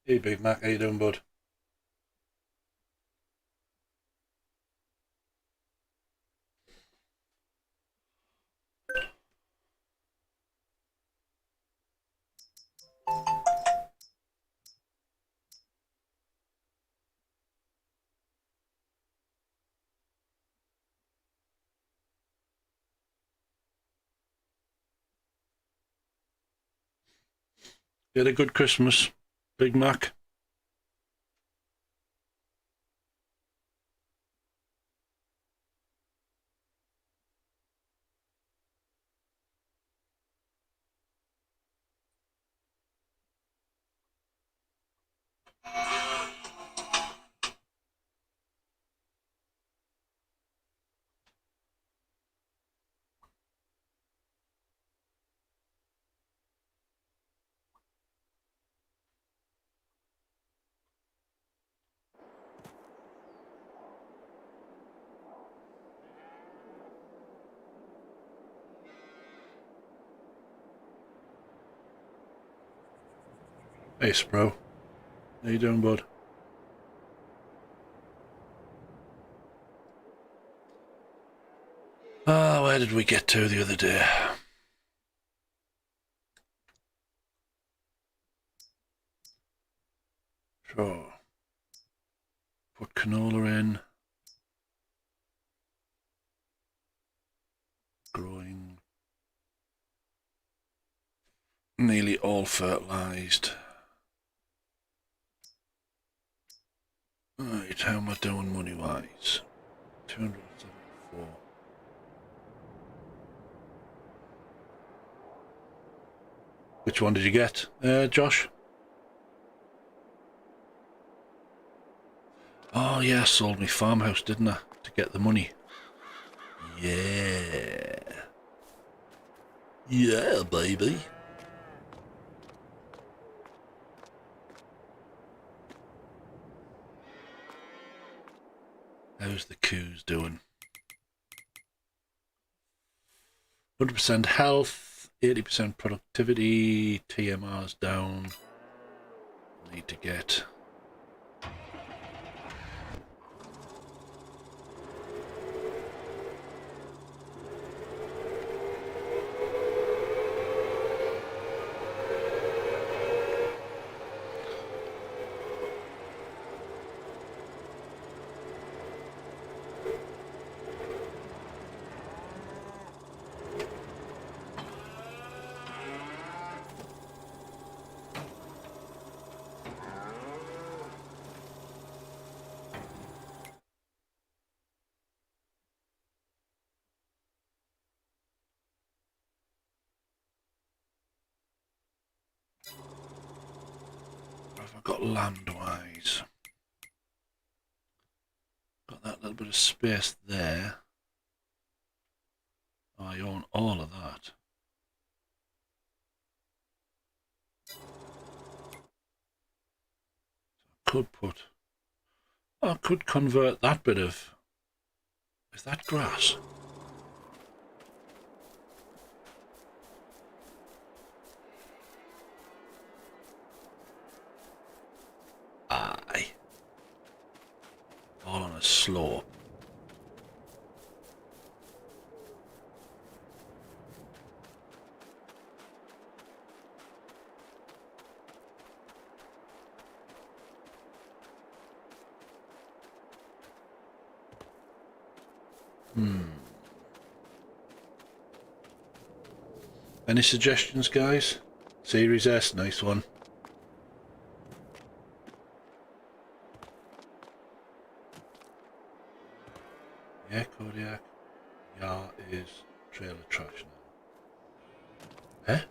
Hey Big Mac, how you doing, bud? You had a good Christmas, Big Mac? Hey, Spro. How you doing, bud? Ah, where did we get to the other day? So, put canola in. Growing. Nearly all fertilised. Right, how am I doing money-wise? 274. Which one did you get, Josh? Oh, yeah, I sold my farmhouse, didn't I? To get the money. Yeah. Yeah, baby. How's the coos doing? 100% health, 80% productivity, TMR's down. Need to get... What have I got land-wise? Got that little bit of space there. I own all of that. Could put... I could convert that bit of... Is that grass? Aye. All on a slope. Any suggestions, guys? Series S, nice one. Yeah, Kodiak. Yeah, is trailer trash now. Eh?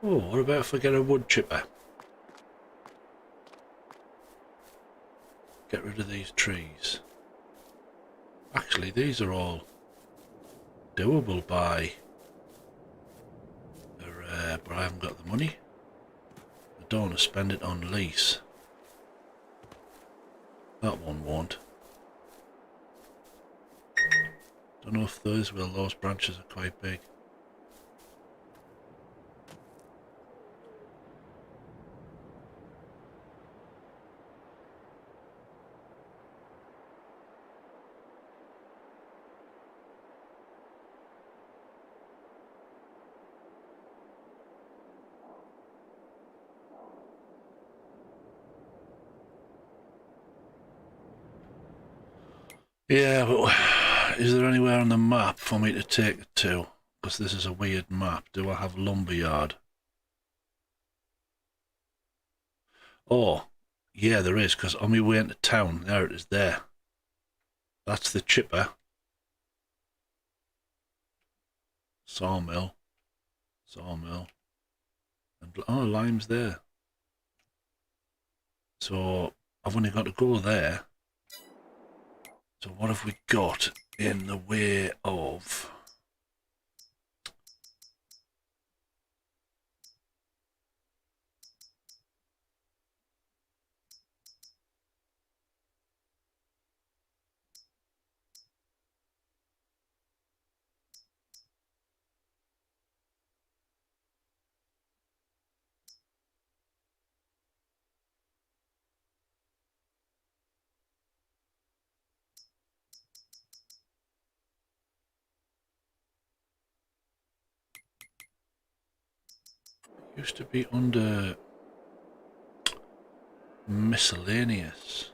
Oh, what about if I get a wood chipper? Get rid of these trees. Actually, these are all doable by... but I haven't got the money. I don't want to spend it on lease. That one won't. Don't know if those branches are quite big. Yeah, but is there anywhere on the map for me to take it to? Because this is a weird map. Do I have lumberyard? Oh, yeah, there is, because on my way into town, there it is there. That's the chipper. Sawmill. Sawmill. And, oh, lime's there. So, I've only got to go there. So what have we got in the way of... Used to be under miscellaneous.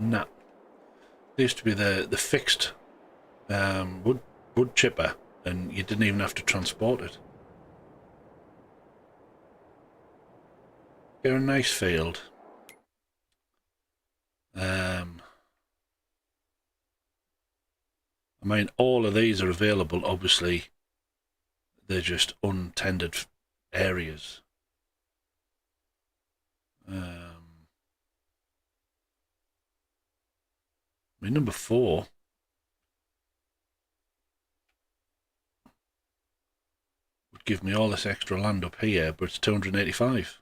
Nah. There used to be the fixed wood chipper, and you didn't even have to transport it. Get a nice field. I mean, all of these are available, obviously. They're just untended areas. I mean, number 4 would give me all this extra land up here, but it's 285.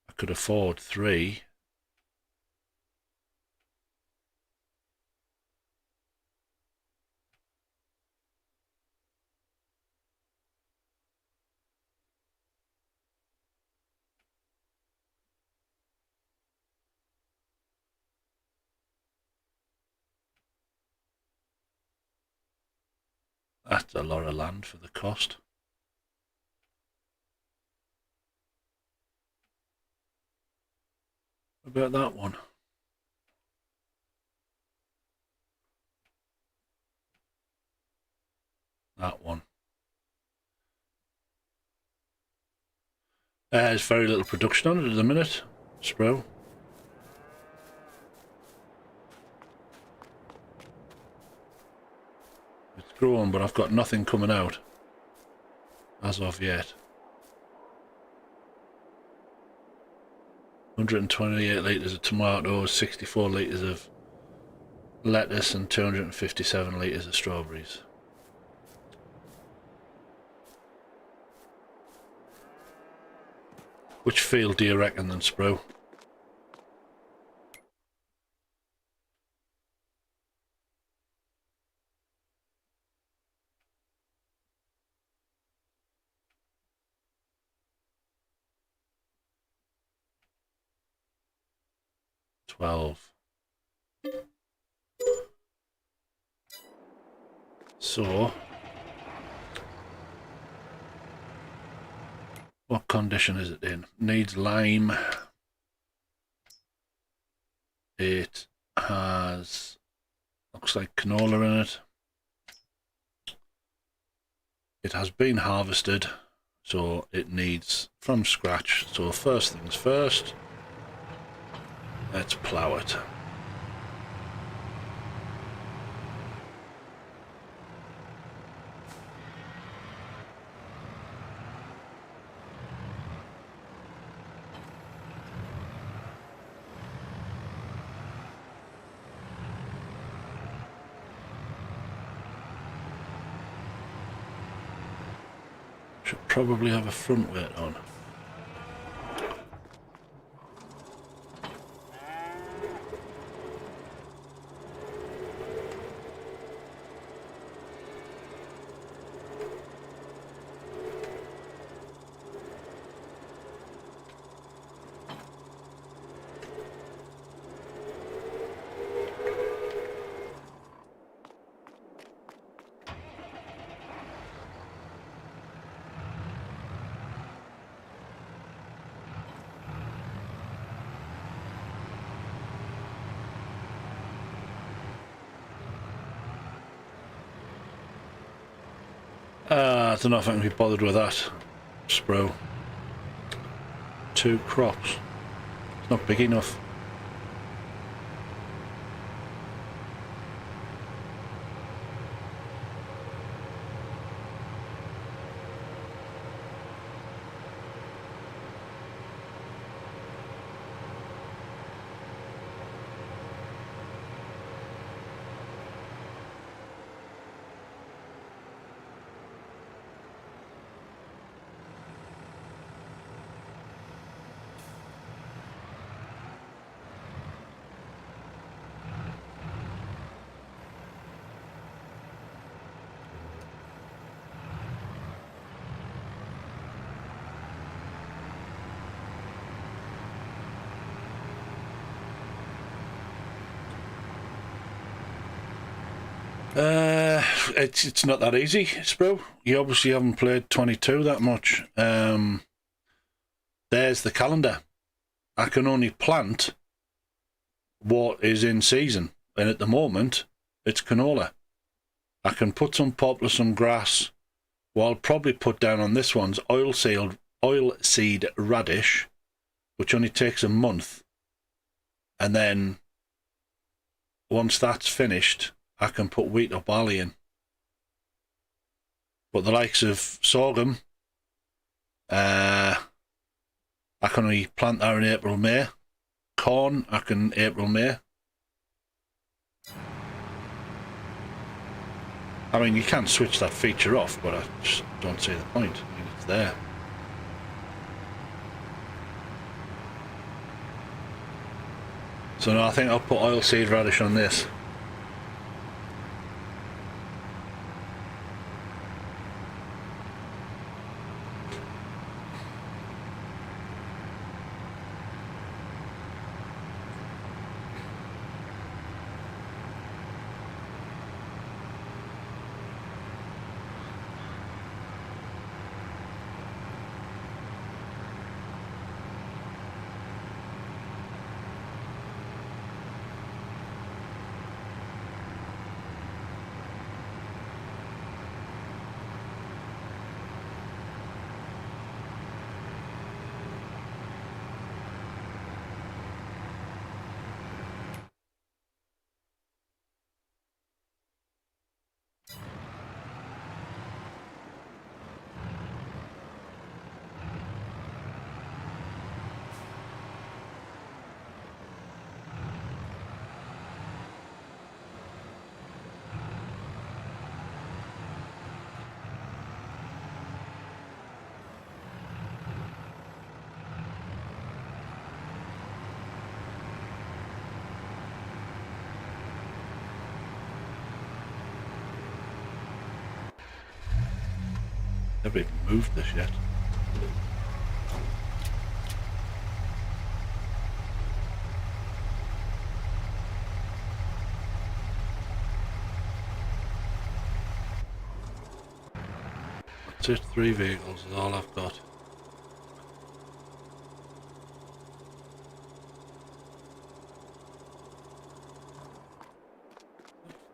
I could afford 3. That's a lot of land for the cost. What about that one? That one. There's very little production on it at the minute, Spro. It's growing, but I've got nothing coming out as of yet. 128 litres of tomatoes, 64 litres of lettuce, and 257 litres of strawberries. Which field do you reckon then, Spro? So, what condition is it in? Needs lime. It has, looks like canola in it. It has been harvested, so it needs from scratch. So first things first, Let's plough it. Should probably have a front weight on. I don't know if I can be bothered with that. Spro. 2 crops. It's not big enough. It's not that easy, Spro. You obviously haven't played 22 that much. There's the calendar. I can only plant what is in season, and at the moment, it's canola. I can put some poplar, some grass. What I'll probably put down on this one's oilseed radish, which only takes a month. And then once that's finished, I can put wheat or barley in. But the likes of sorghum, I can only plant that in April, May. Corn, I can April, May. I mean, you can switch that feature off, but I just don't see the point. I mean, it's there. So no, I think I'll put oilseed radish on this. Never even moved this yet. That's it, 3 vehicles is all I've got.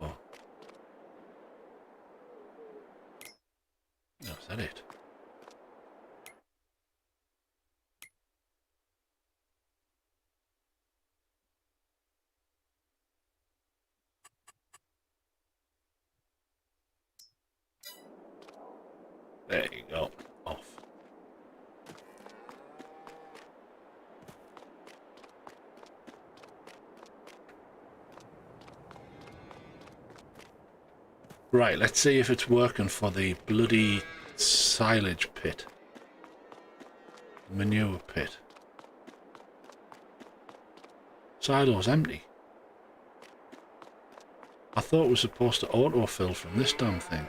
Oh. No, is that it? There you go. Off. Right, let's see if it's working for the bloody silage pit. Manure pit. Silo's empty. I thought it was supposed to autofill from this damn thing.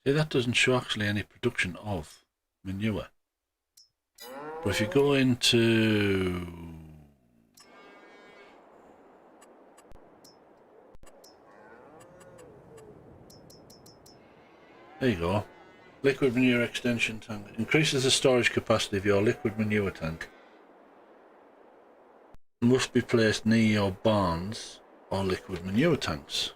See, that doesn't show actually any production of manure. But if you go into... There you go. Liquid manure extension tank. Increases the storage capacity of your liquid manure tank. Must be placed near your barns or liquid manure tanks.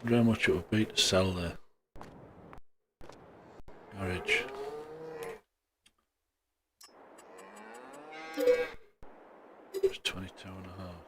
How much it would be to sell the garage. It's 22 and a half.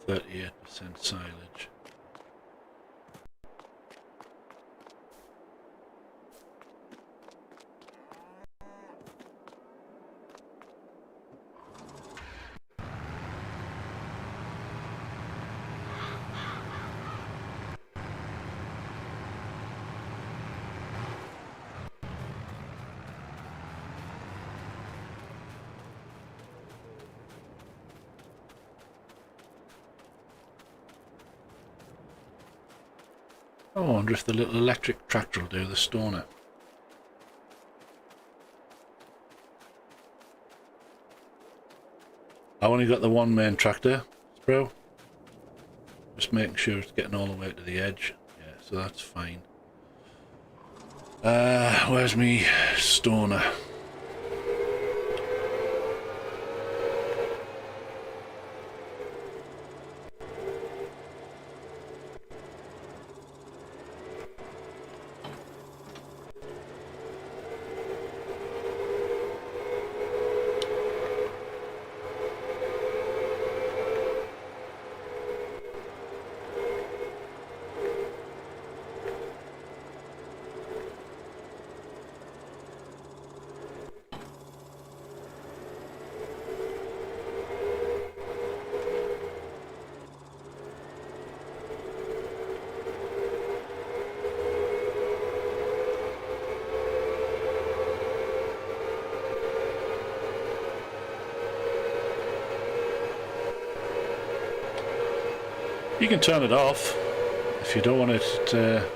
%, silage. I wonder if the little electric tractor will do the stoner. I only got the one main tractor, bro. Just making sure it's getting all the way to the edge. Yeah, so that's fine. Where's me stoner? You can turn it off if you don't want it to...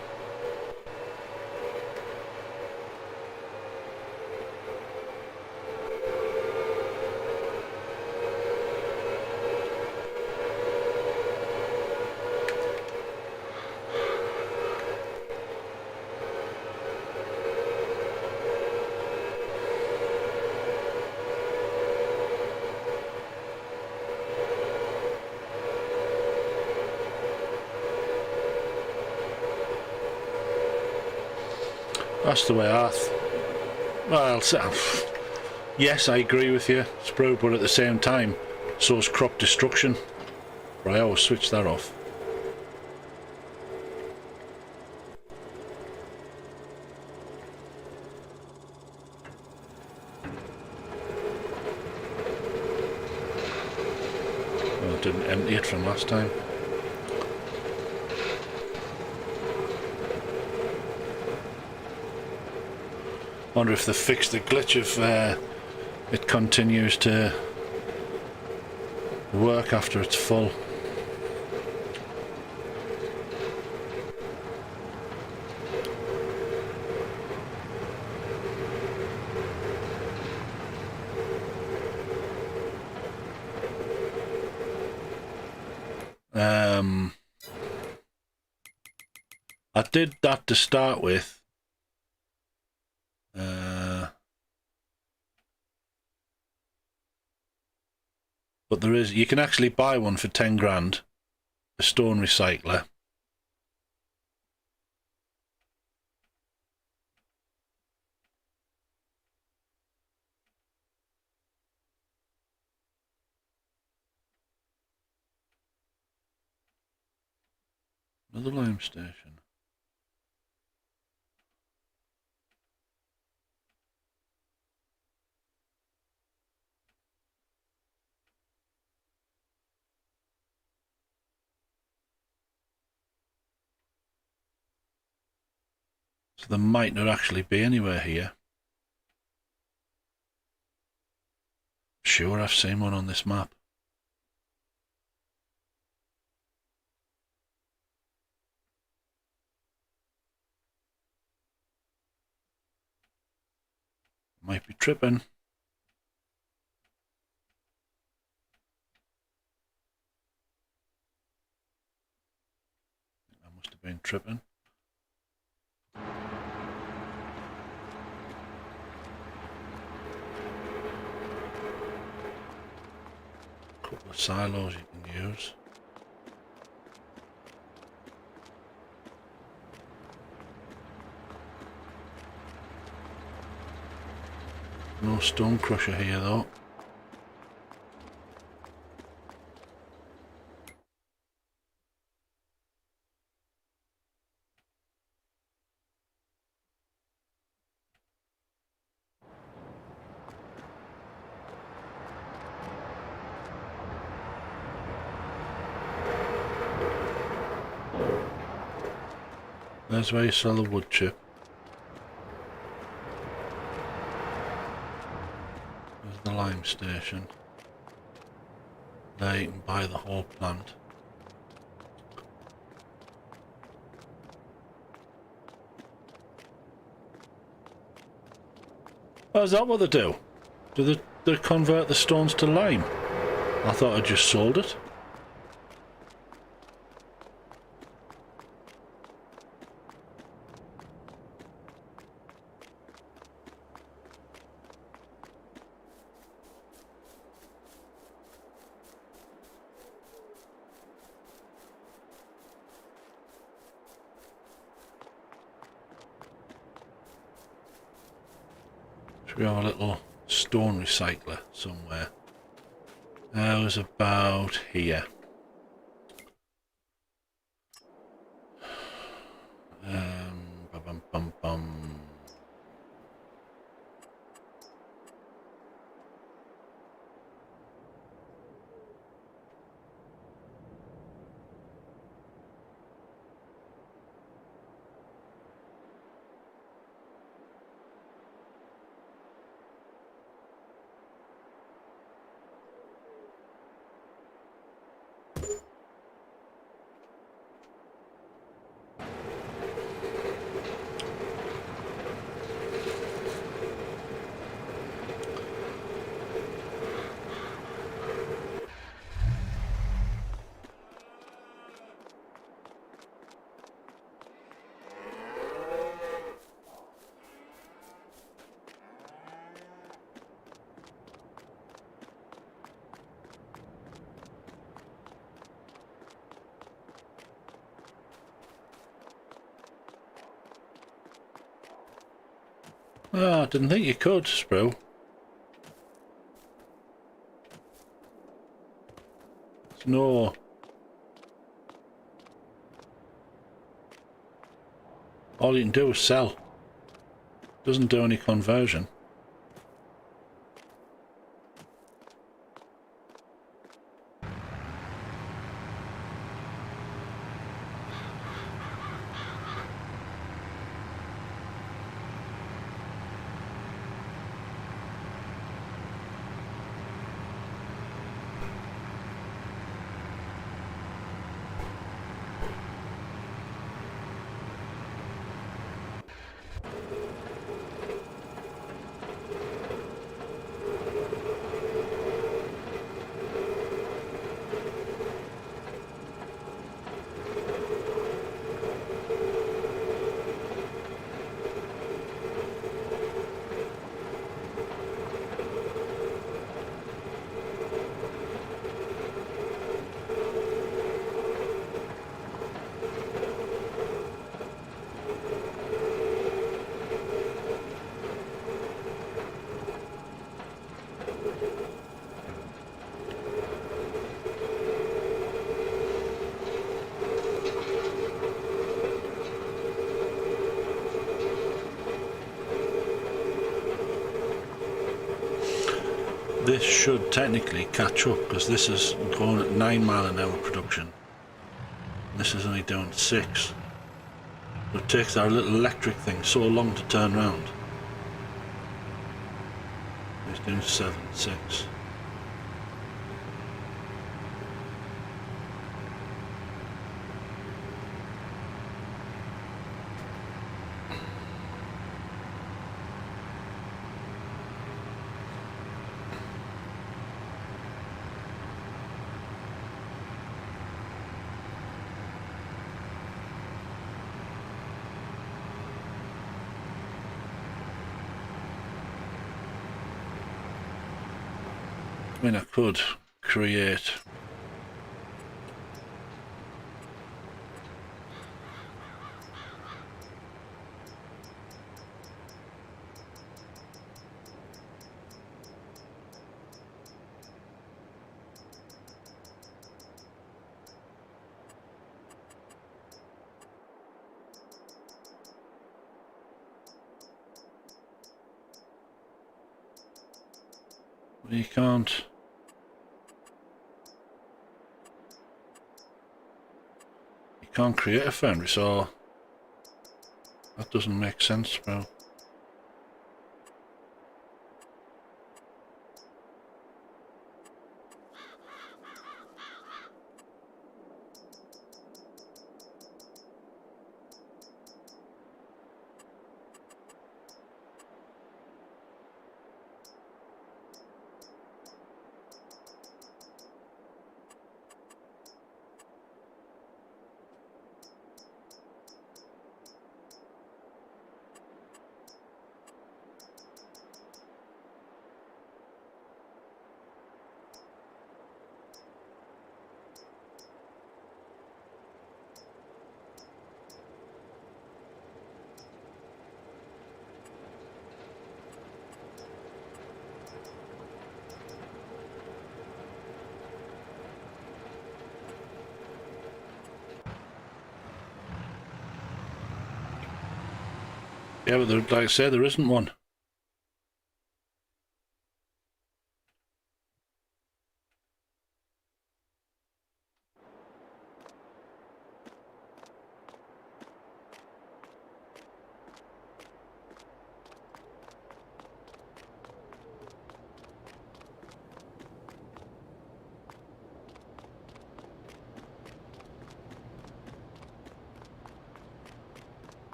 That's the way well, yes, I agree with you, Spro, but at the same time, so is crop destruction. But I always switch that off. didn't empty it from last time. Wonder if they fixed the glitch of it continues to work after it's full. I did that to start with. But there is, you can actually buy one for 10 grand, a stone recycler. Another lime station. So there might not actually be anywhere here. Sure, I've seen one on this map. Might be tripping. I must have been tripping. Couple of silos you can use. No stone crusher here though. There's where you sell the wood chip. There's the lime station. There you can buy the whole plant. Oh, is that what they do? Do they convert the stones to lime? I thought I just sold it. We have a little stone recycler somewhere. That was about here. Bum, bum, bum. Oh, I didn't think you could, Sprue. There's no... All you can do is sell. Doesn't do any conversion. this should technically catch up because this is going at 9 mile an hour production. This is only doing 6. It takes our little electric thing so long to turn round. It's doing 7, 6. I mean, I could create you can't. You can't create a foundry, so that doesn't make sense, bro. Yeah, but there, like I say, there isn't one.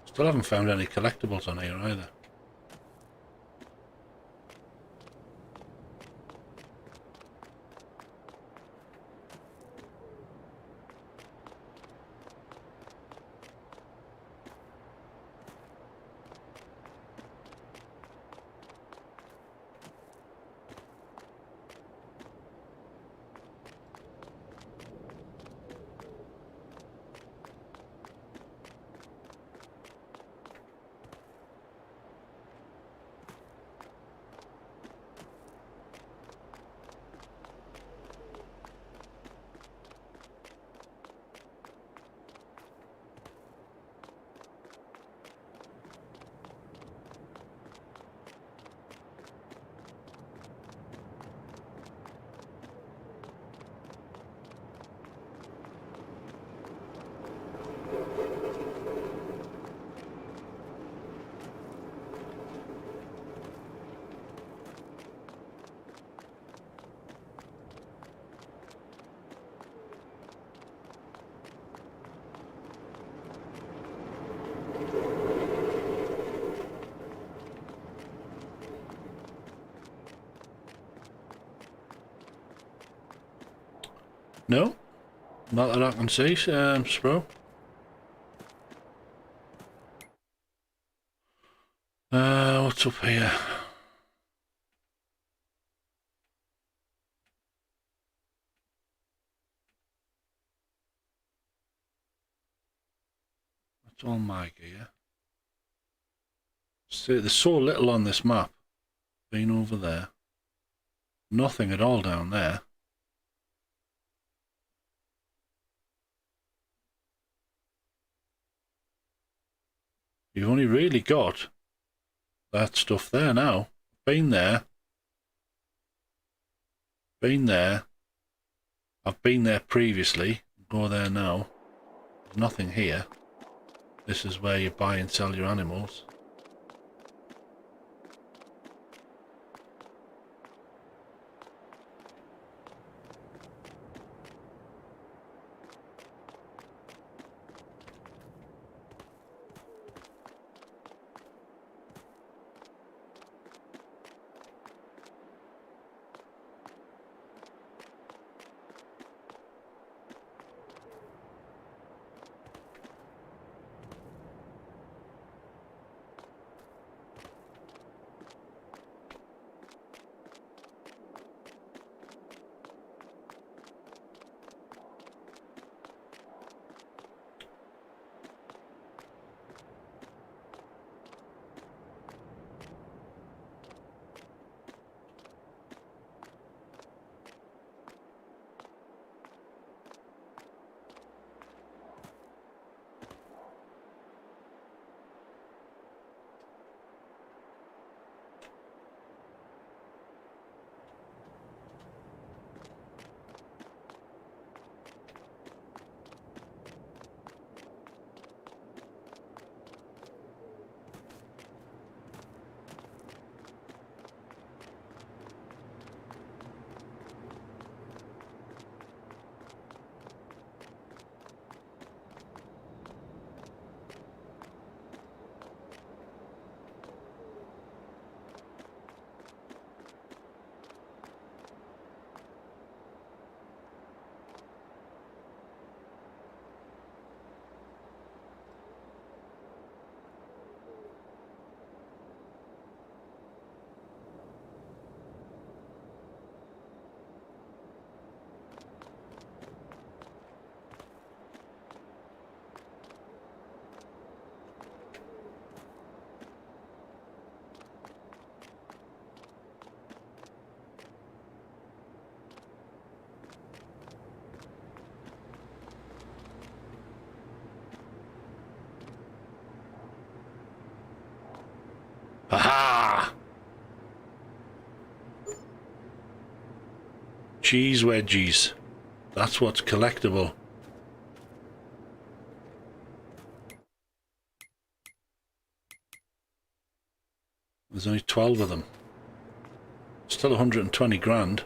Still haven't found any collectibles on here either. No, not that I can see, Spro. What's up here? That's all my gear. See, there's so little on this map. Been over there. Nothing at all down there. You've only really got that stuff there now. Been there. Been there. I've been there previously. Go there now. There's nothing here. This is where you buy and sell your animals. Aha! Cheese wedgies. That's what's collectible. There's only 12 of them. Still 120 grand.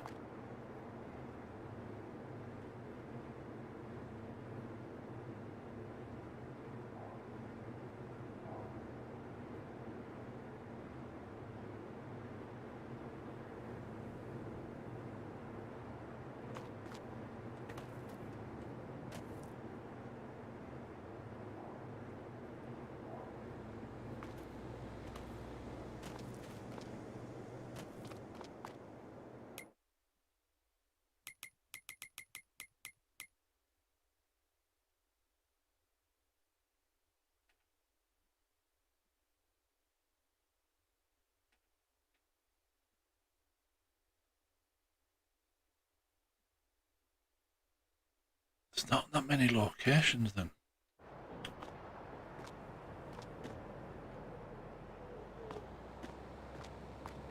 There's not that many locations then.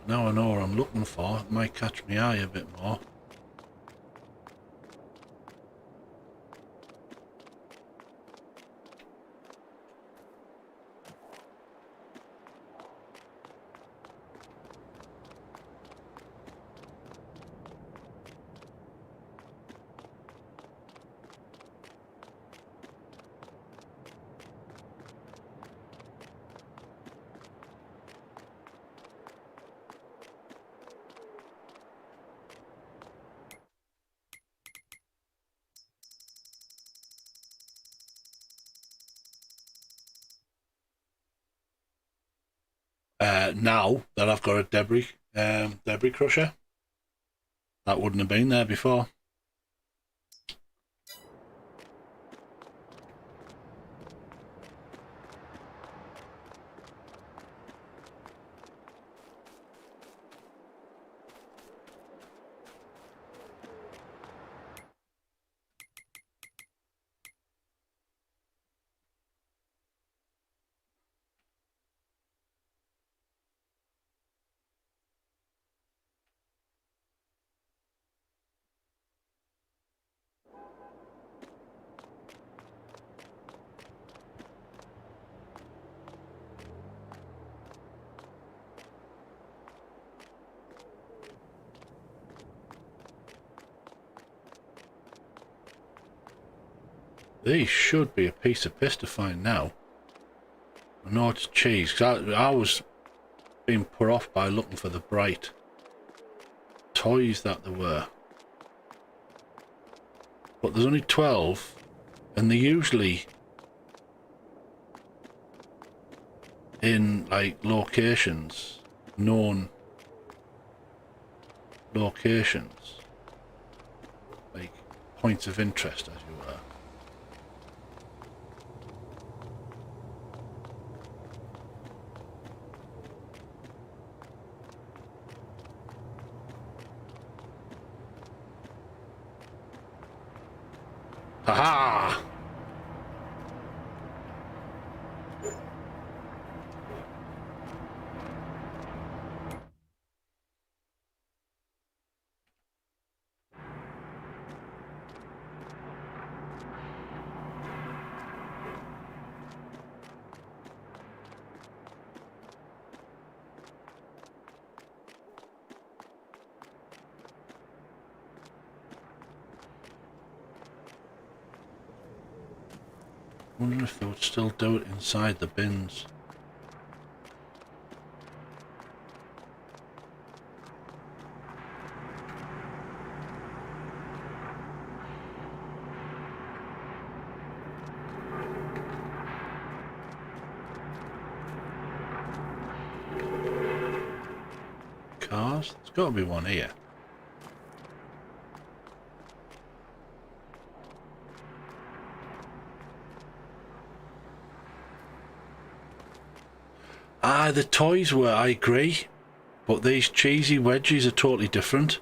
Now I know what I'm looking for. It might catch my eye a bit more. Now that I've got a debris crusher, that wouldn't have been there before. These should be a piece of piss to find now. I know it's cheese, because I was being put off by looking for the bright toys that there were. But there's only 12, and they're usually in, like, locations, known locations. Like, points of interest, as you were. Ha-ha! I wonder if they would still do it inside the bins. Cars? There's got to be one here. Ah, the toys were, I agree. But these cheesy wedgies are totally different.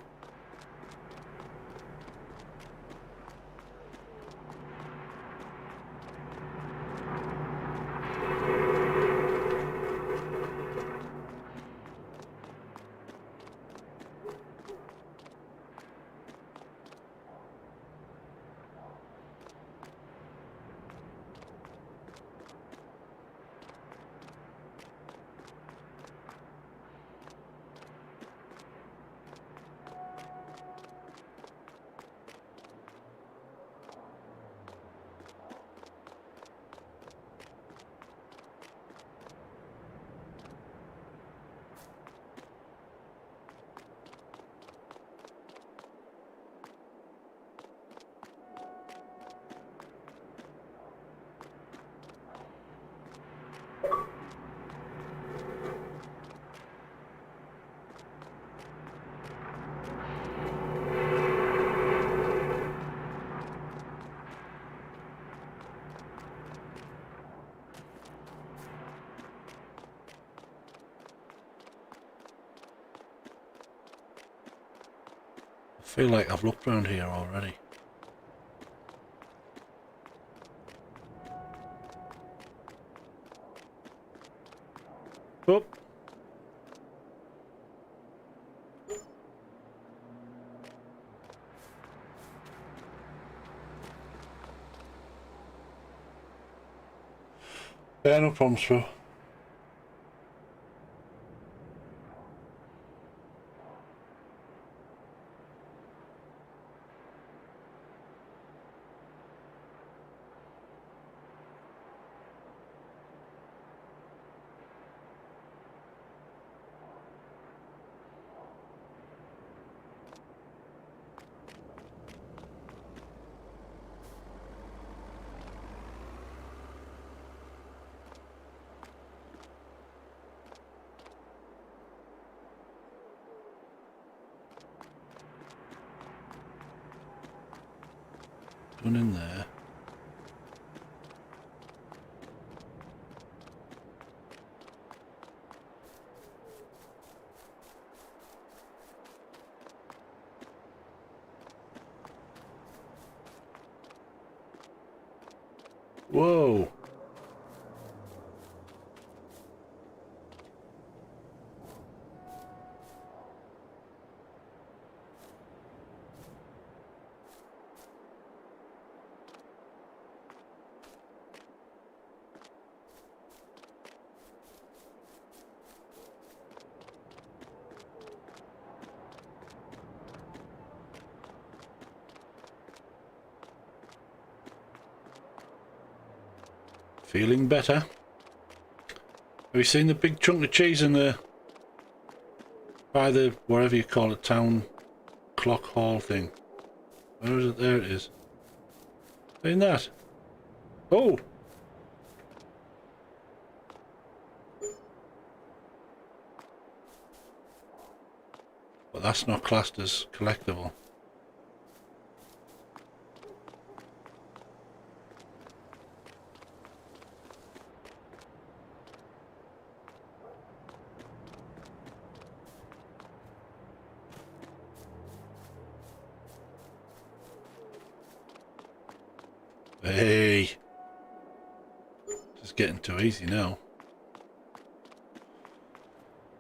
I feel like I've looked around here already. Oh. Yeah, no problems, bro. One in there. Whoa. Feeling better. Have you seen the big chunk of cheese in the by the whatever you call it, town clock hall thing? Where is it? There it is. Seen that? Oh! But that's not classed as collectible. Hey! Just getting too easy now.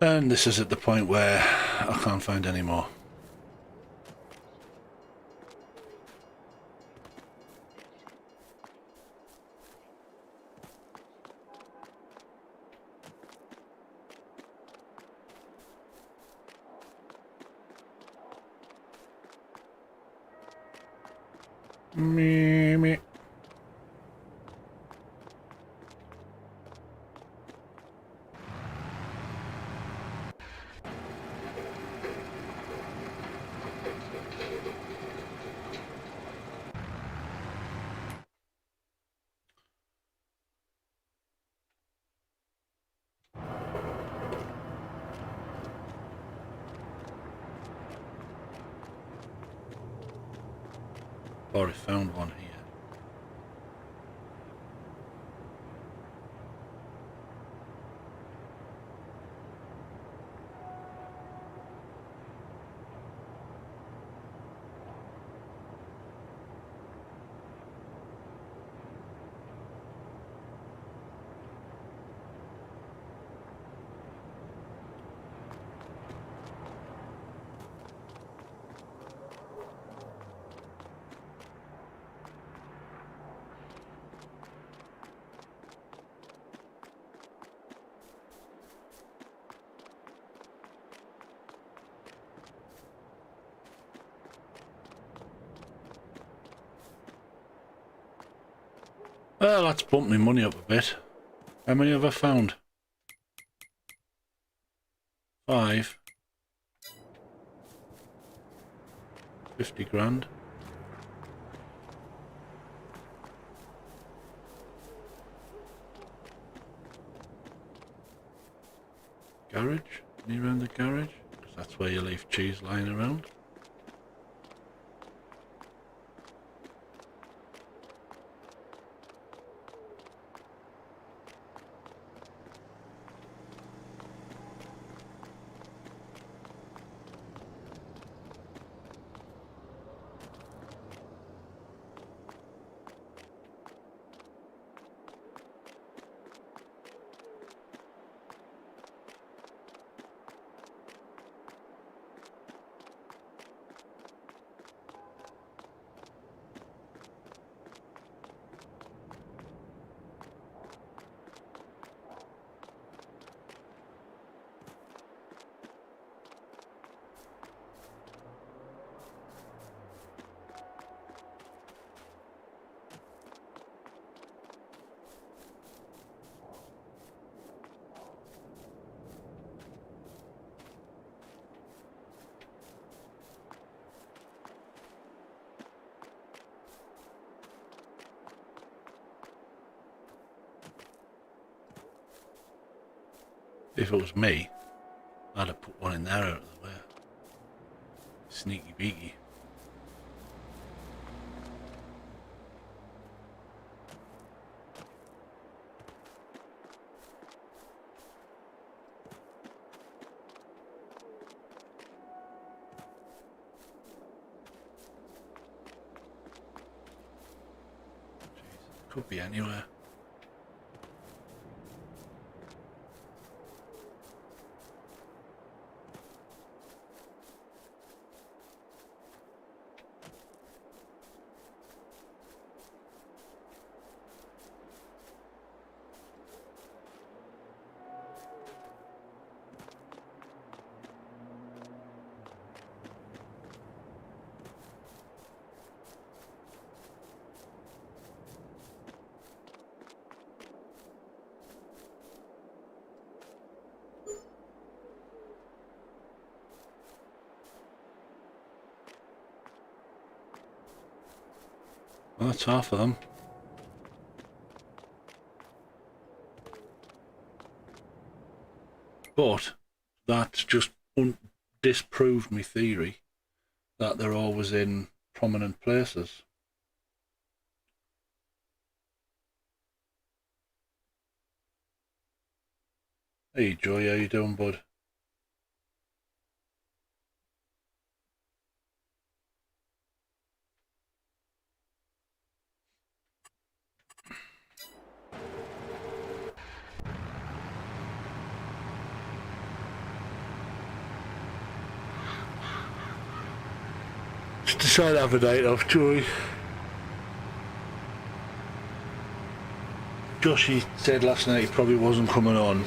And this is at the point where I can't find any more. Me. Already found one here. Well, that's bumped my money up a bit. How many have I found? 5. 50 grand. Garage? Any around the garage? Because that's where you leave cheese lying around. If it was me, I'd have put one in there out of the way. Sneaky beaky. Jeez, could be anywhere. that's half of them. But that just disproved my theory that they're always in prominent places. Hey Joy, how you doing, bud? Just decided to have a night off, Joy. Joshy said last night he probably wasn't coming on.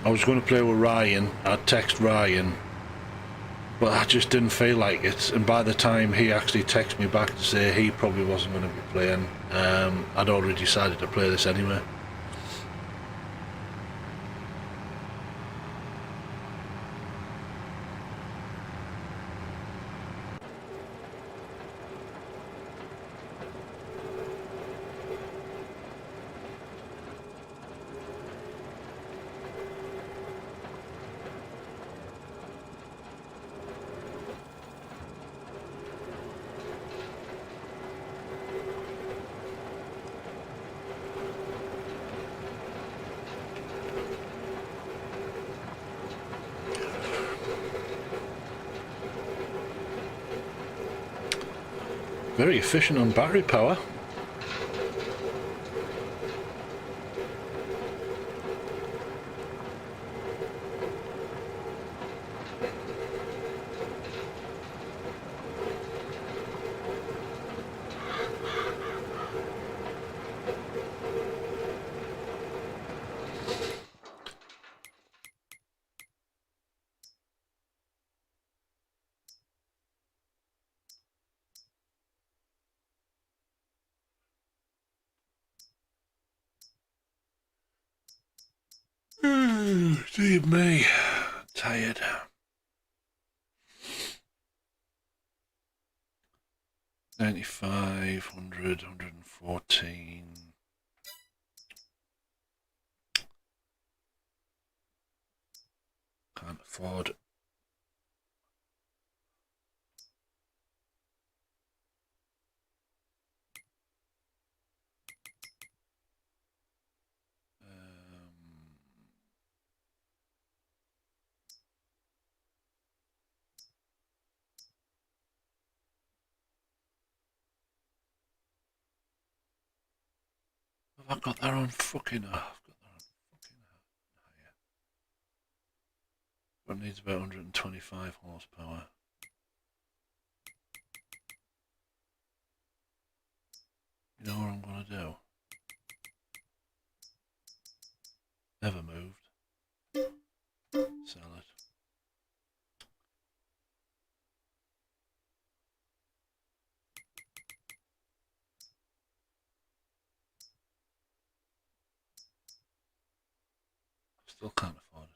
I was going to play with Ryan. I'd text Ryan, but I just didn't feel like it. And by the time he actually texted me back to say he probably wasn't going to be playing, I'd already decided to play this anyway. Very efficient on battery power. Dear me, tired. $95, 100, 114. Can't afford. Have I got that on fucking... I've got that on fucking higher. But it needs about 125 horsepower. You know what I'm going to do? Never moved. Sell it. Still can't afford it.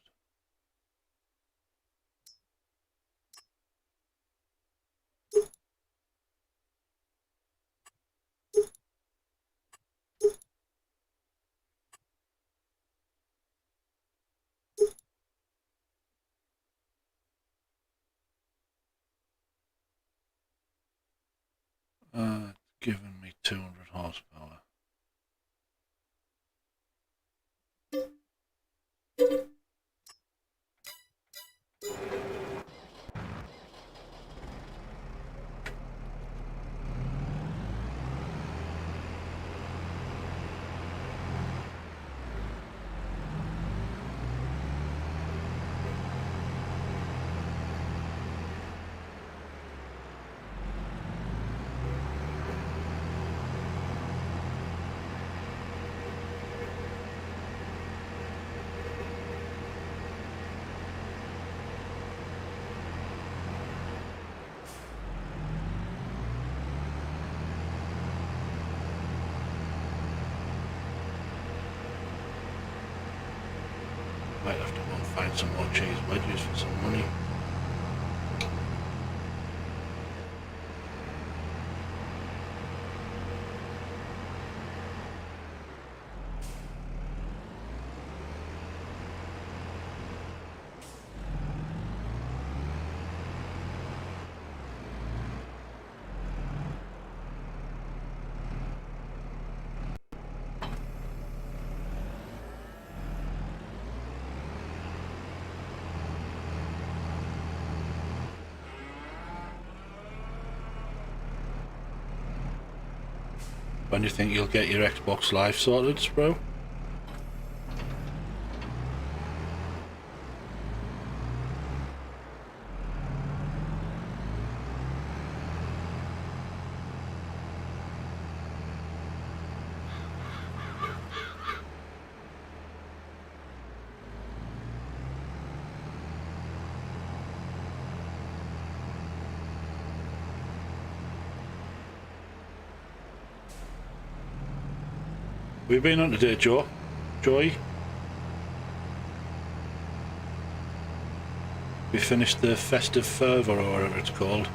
Giving me 200 horsepower. Might have to go and find some more cheese wedges for some money. When do you think you'll get your Xbox Live sorted, bro? We've been on today, Joe. Joy? We finished the Festive Fervour or whatever it's called.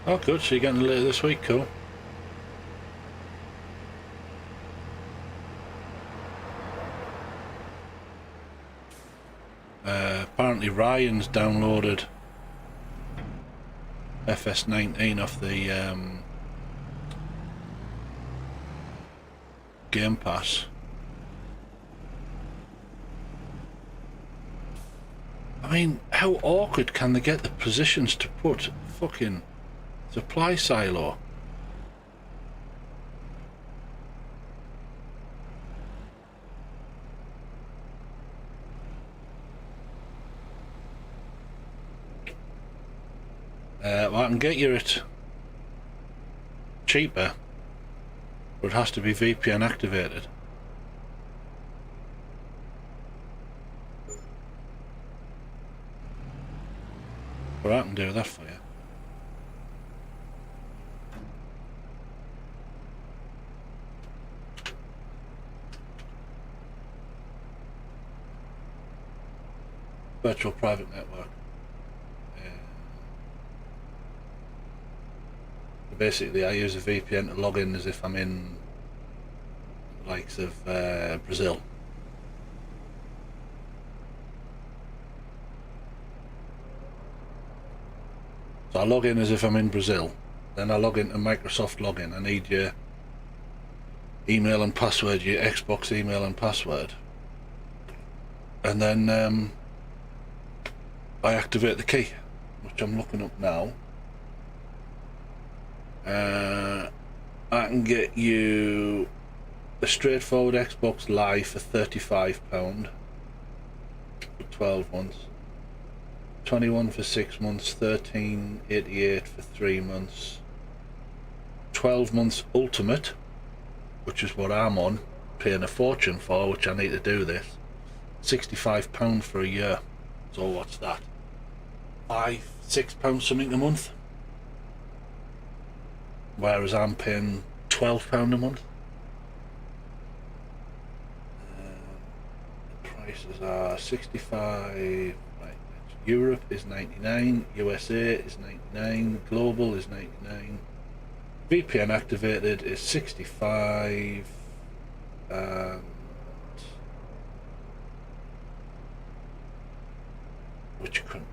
Oh good, so you're getting later this week, cool. Apparently Ryan's downloaded FS19 off the Game Pass. I mean, how awkward can they get the positions to put fucking supply silo? Well, I can get you it cheaper, but it has to be VPN activated. But I can do that for you. Virtual private network. Basically, I use a VPN to log in as if I'm in the likes of Brazil. So I log in as if I'm in Brazil. Then I log into Microsoft login. I need your email and password, your Xbox email and password. And then I activate the key, which I'm looking up now. I can get you a straightforward Xbox Live for £35 for 12 months, 21 for 6 months, 13.88 for 3 months, 12 months Ultimate, which is what I'm on, paying a fortune for, which I need to do this, £65 for a year. So what's that? £6 something a month. Whereas I'm paying £12 a month. The prices are 65. Right, Europe is 99, USA is 99, Global is 99. VPN activated is 65. And which country?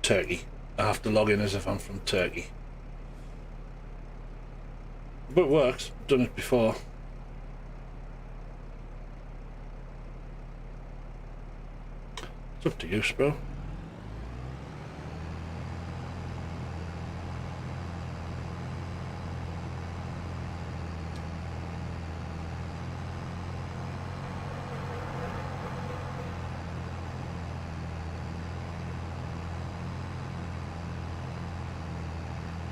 Turkey. I have to log in as if I'm from Turkey. But it works. Done it before. It's up to you, bro.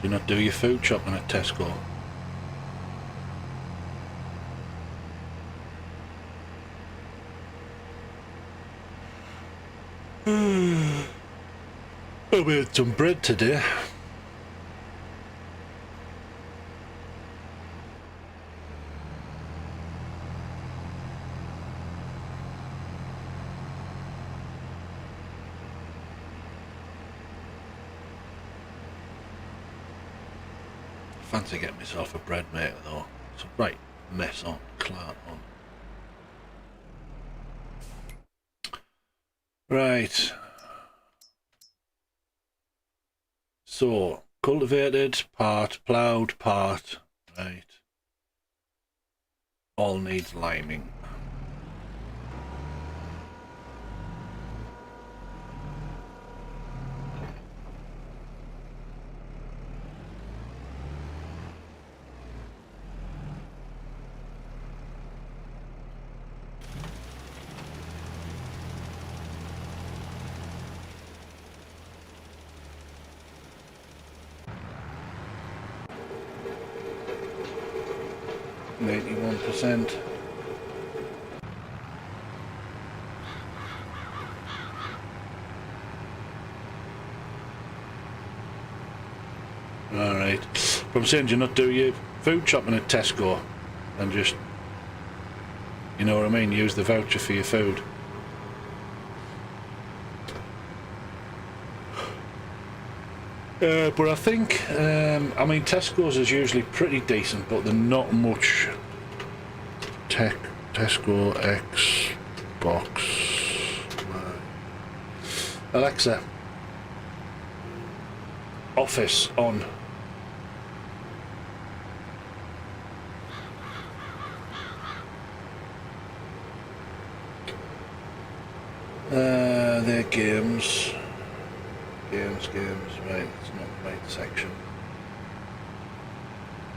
Do not do your food shopping at Tesco. I made some bread today. Fancy getting myself a bread maker though. It's a right mess on, clout on. Right. So, cultivated part, ploughed part, right. All needs liming. %. Alright. From saying, do you not do your food shopping at Tesco and just, you know what I mean, use the voucher for your food? But I think, I mean, Tesco's is usually pretty decent, but they're not much. Tesco Xbox. Alexa, Office on. Their games. Games, right, it's not the right section.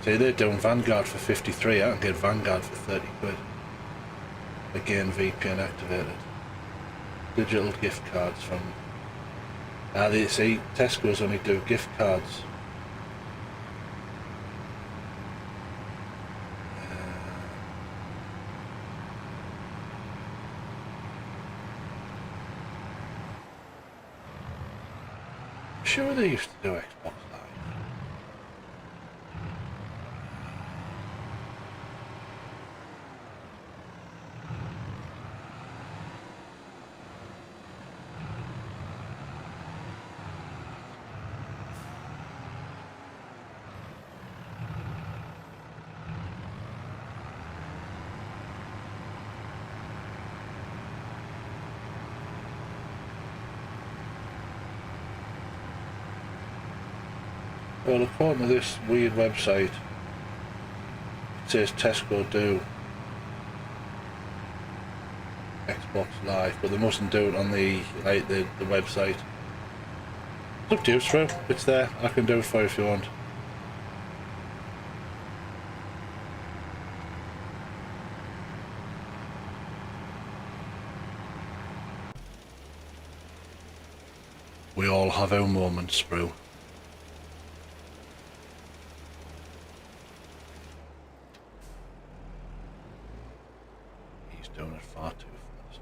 See, they're doing Vanguard for 53, I can get Vanguard for 30 quid. Again, VPN activated. Digital gift cards from... they see, Tesco's only do gift cards. Sure they used to do Xbox Live. Well, according to this weird website, it says Tesco do Xbox Live, but they mustn't do it on the website. It's up to you, it's true. It's there. I can do it for you if you want. We all have our moments, bro. He's doing it far too fast.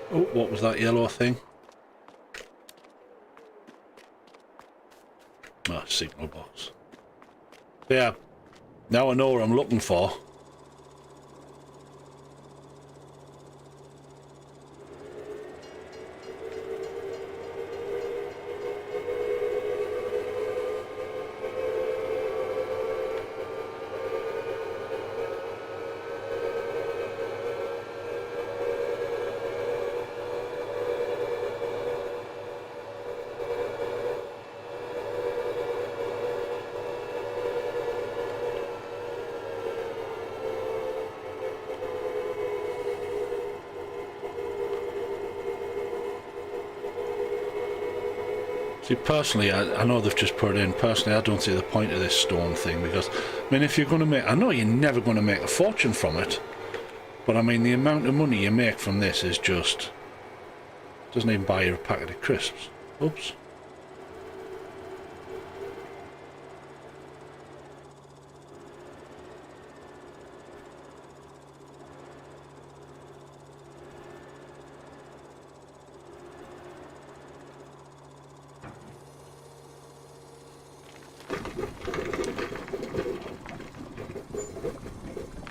Oh, what was that yellow thing? Ah, signal box. Yeah, now I know what I'm looking for. See, personally, I know they've just put it in. Personally, I don't see the point of this stone thing because, I mean, if you're going to make... I know you're never going to make a fortune from it, but I mean, the amount of money you make from this is just... doesn't even buy you a packet of crisps. Oops.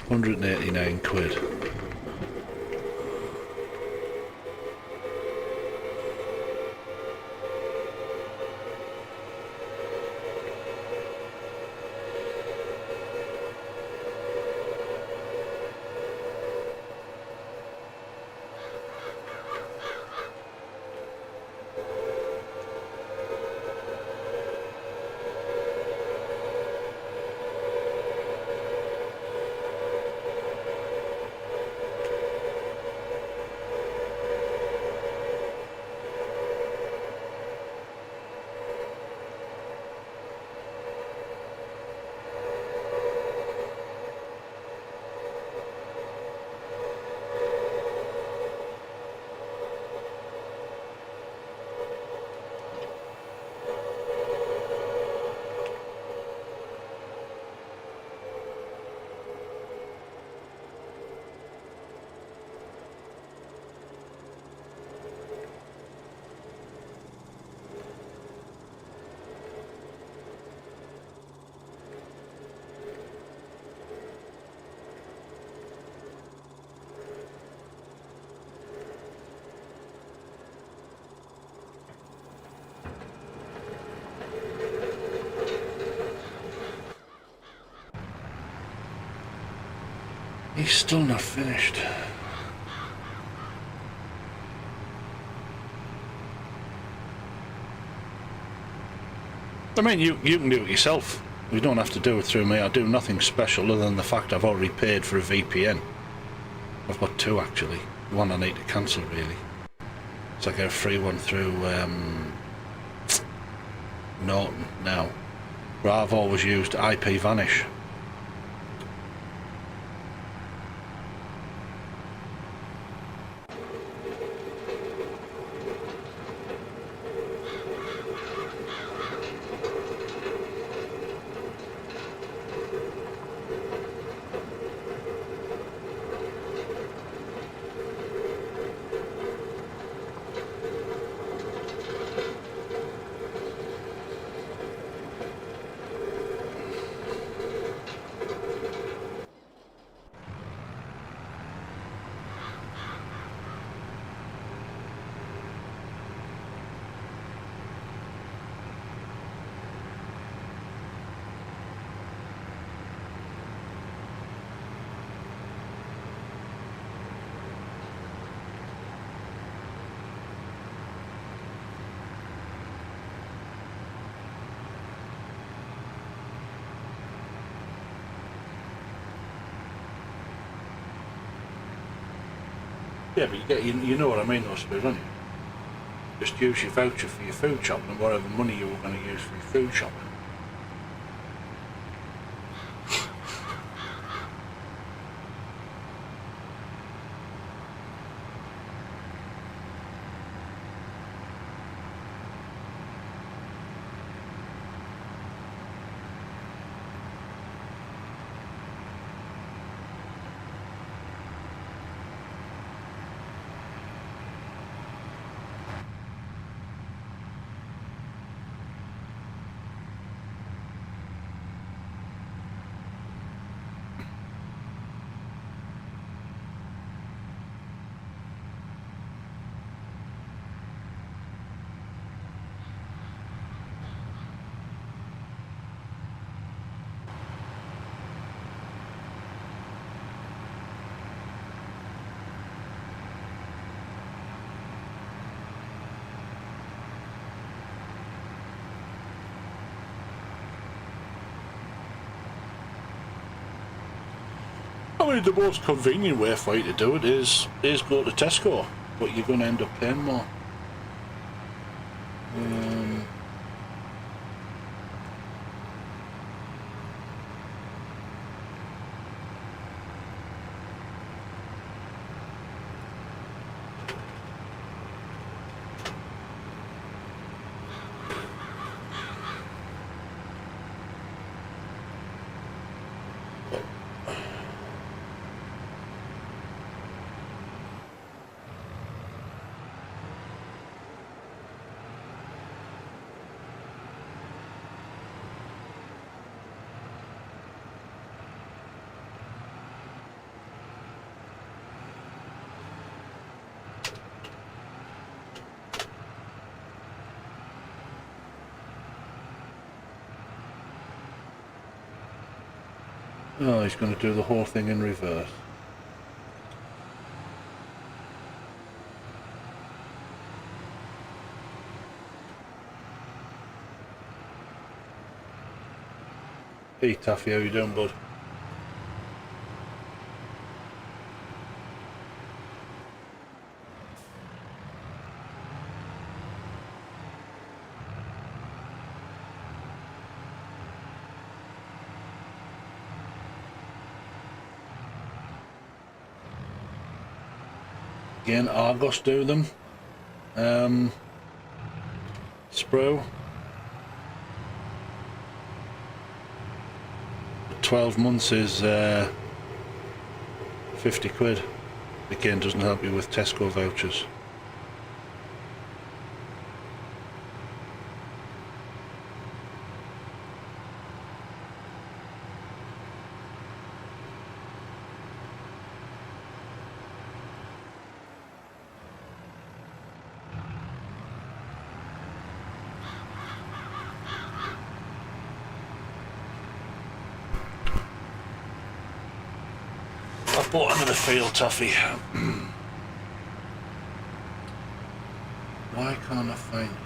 £189. He's still not finished. I mean, you can do it yourself. You don't have to do it through me. I do nothing special other than the fact I've already paid for a VPN. I've got two actually. One I need to cancel really. So I get a free one through Norton now. But I've always used IP Vanish. Yeah, but you know what I mean, though, Smooth, don't you? Just use your voucher for your food shopping and whatever money you were going to use for your food shopping. I mean, the most convenient way for you to do it is go to Tesco, but you're going to end up paying more. Oh, he's going to do the whole thing in reverse. Hey Taffy, how you doing, bud? Again, Argos do them. Spro. 12 months is 50 quid. Again, doesn't help you with Tesco vouchers. I bought another field toffee. Why can't I find it?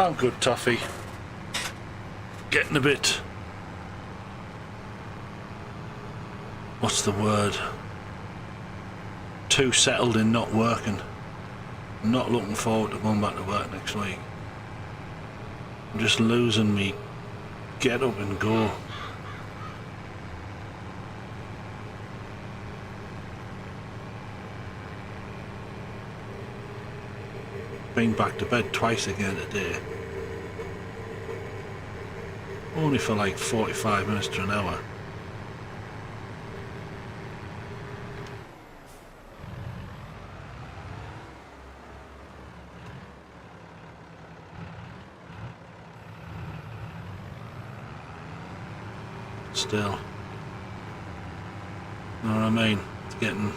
I'm good, toffee. Getting a bit... what's the word? Too settled in not working. I'm not looking forward to going back to work next week. I'm just losing me get up and go. Been back to bed twice again today. Only for like 45 minutes to an hour. Still. You know what I mean? It's getting...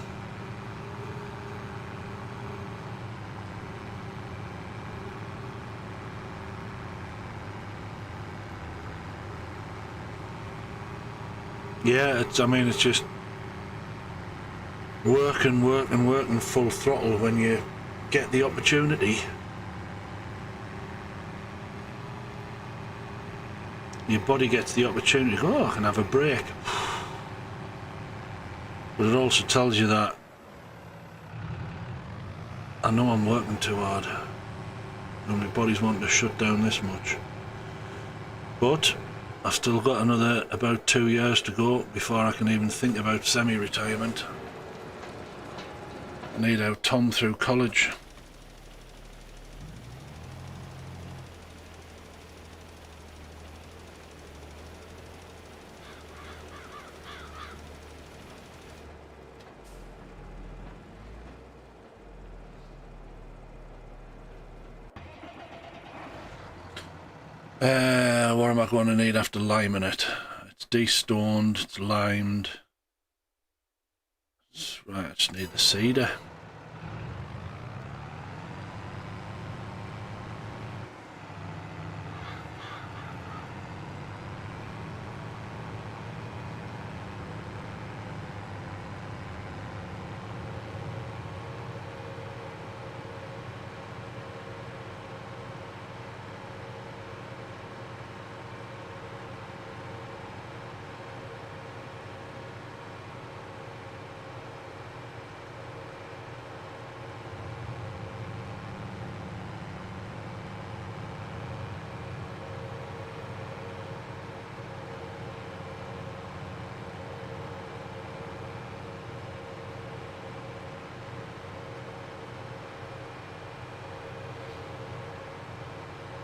yeah, I mean, it's just working full throttle when you get the opportunity. Your body gets the opportunity to go, oh, I can have a break. But it also tells you that I know I'm working too hard and my body's wanting to shut down this much. But I've still got another about 2 years to go before I can even think about semi-retirement. I need out Tom through college. What am I going to need after liming it? It's de-stoned, it's limed. Right, I just need the cedar.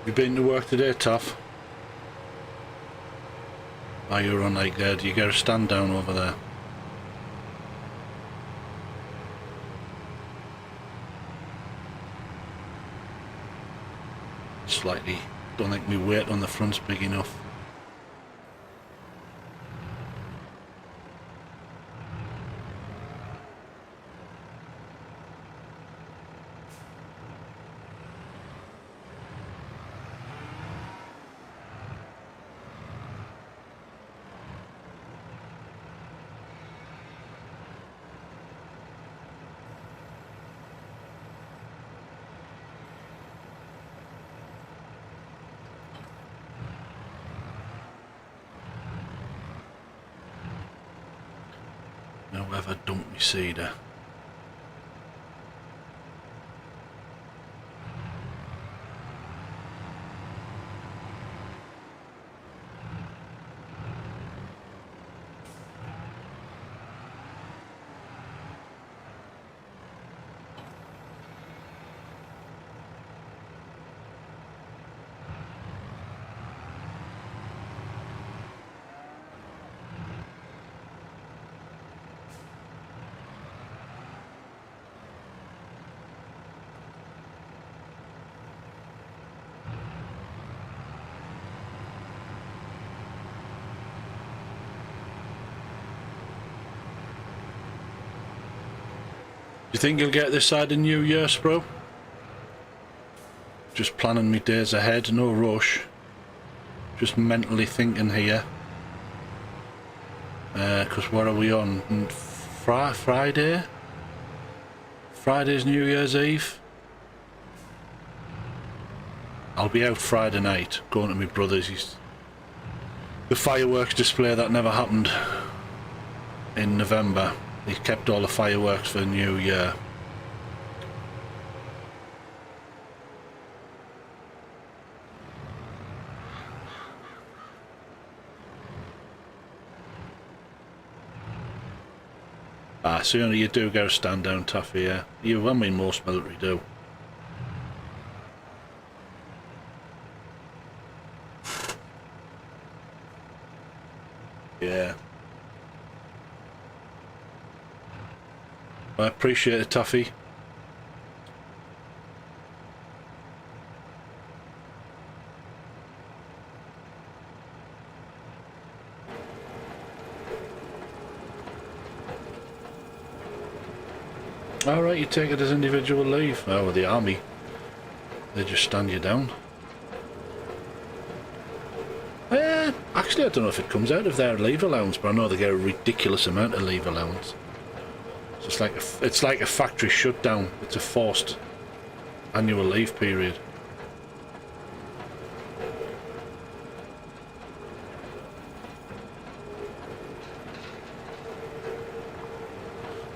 You been to work today, Taff? Oh, you're on like there. Do you get a stand down over there? Slightly. Don't think my weight on the front's big enough. Whoever dumped me cedar. You think you'll get this side of New Year's, bro? Just planning me days ahead, no rush. Just mentally thinking here. Because what are we on? Friday? Friday's New Year's Eve? I'll be out Friday night, going to my brother's. The fireworks display that never happened in November. He kept all the fireworks for the New Year. Ah, so you do get a stand down tough here. I mean, most military do. Yeah. I appreciate it, Tuffy. Alright, you take it as individual leave. Oh, with the army, they just stand you down. Actually, I don't know if it comes out of their leave allowance, but I know they get a ridiculous amount of leave allowance. So it's like a factory shutdown. It's a forced annual leave period.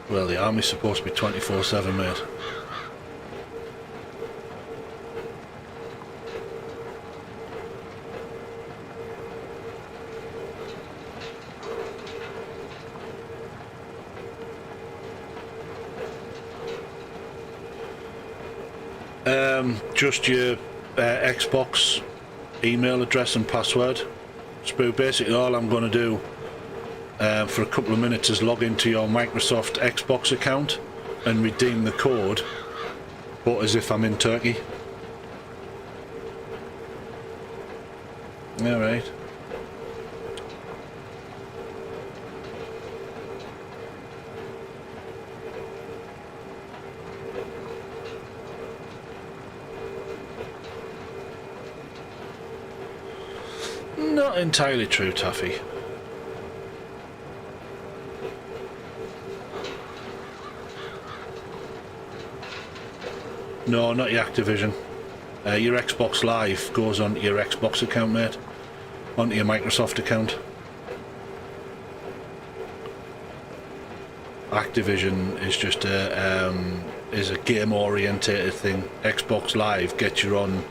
Well, the army's supposed to be 24/7, mate. Just your Xbox email address and password. So basically all I'm going to do for a couple of minutes is log into your Microsoft Xbox account and redeem the code, but as if I'm in Turkey. Alright. Not entirely true, Tuffy. No, not your Activision. Your Xbox Live goes onto your Xbox account, mate. Onto your Microsoft account. Activision is just a game orientated thing. Xbox Live gets you on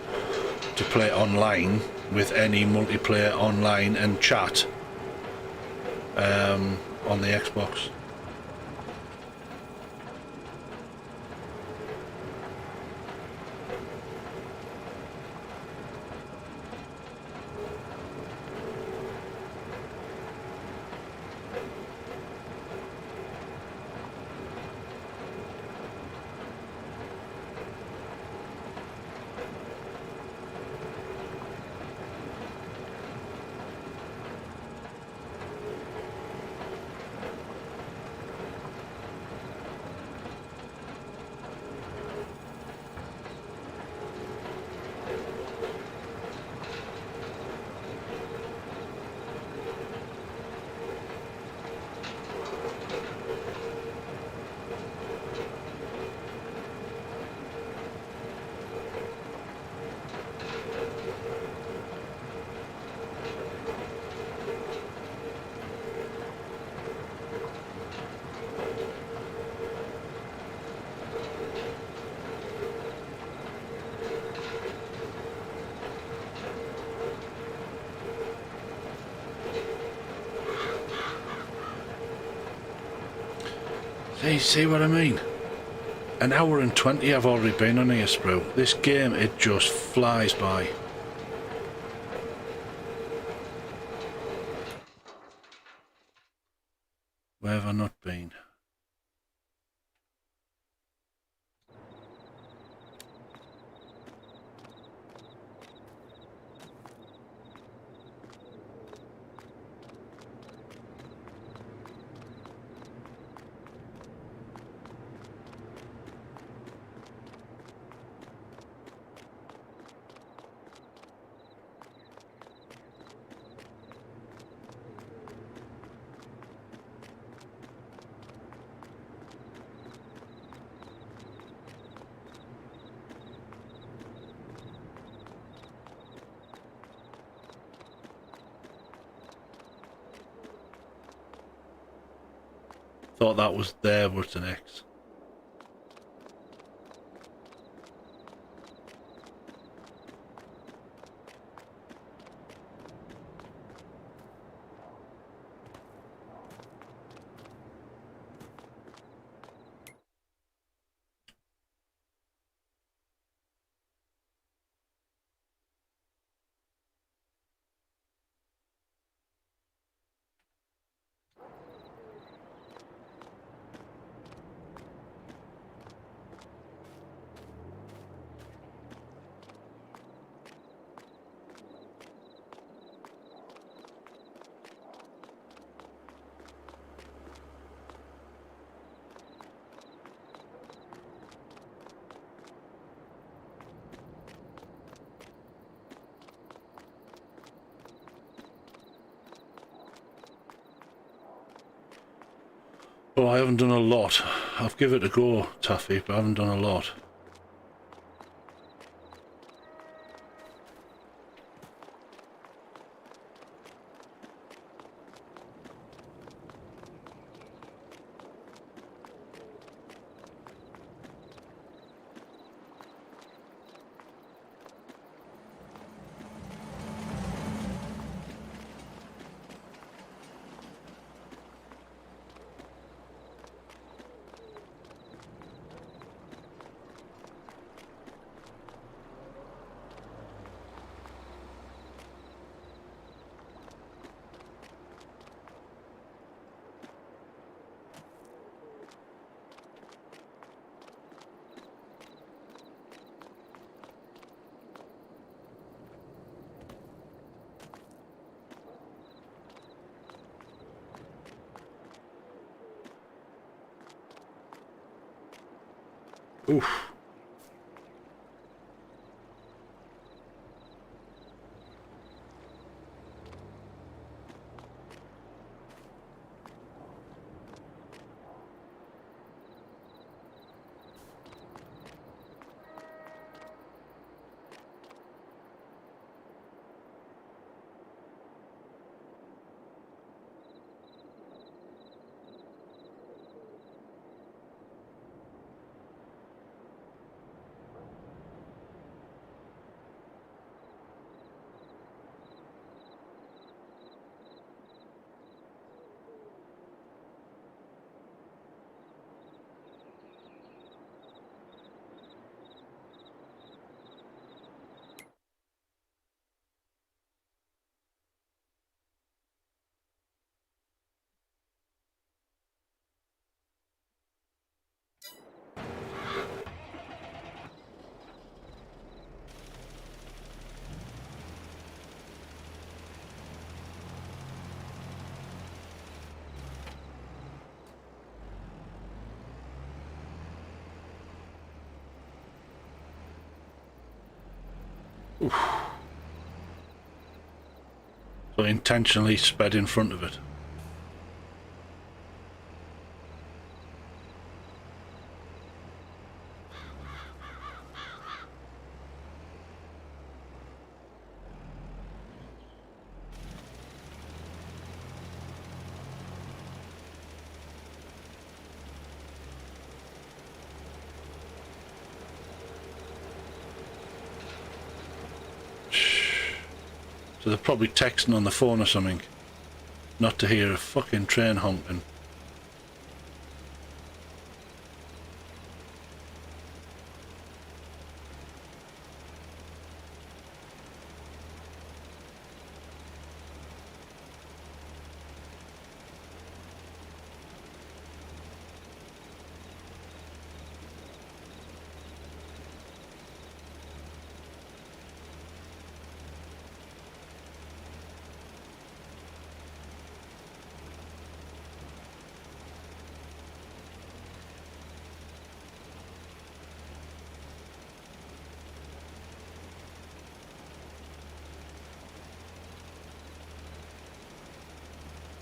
to play online with any multiplayer online and chat on the Xbox. See what I mean? An hour and 20 I've already been on here, Sprue. This game, it just flies by. Where have I not been? Thought that was there, but an X. Oh, I haven't done a lot. I've given it a go, Taffy, but I haven't done a lot. Oof. Oof. So intentionally sped in front of it. So they're probably texting on the phone or something, not to hear a fucking train honking.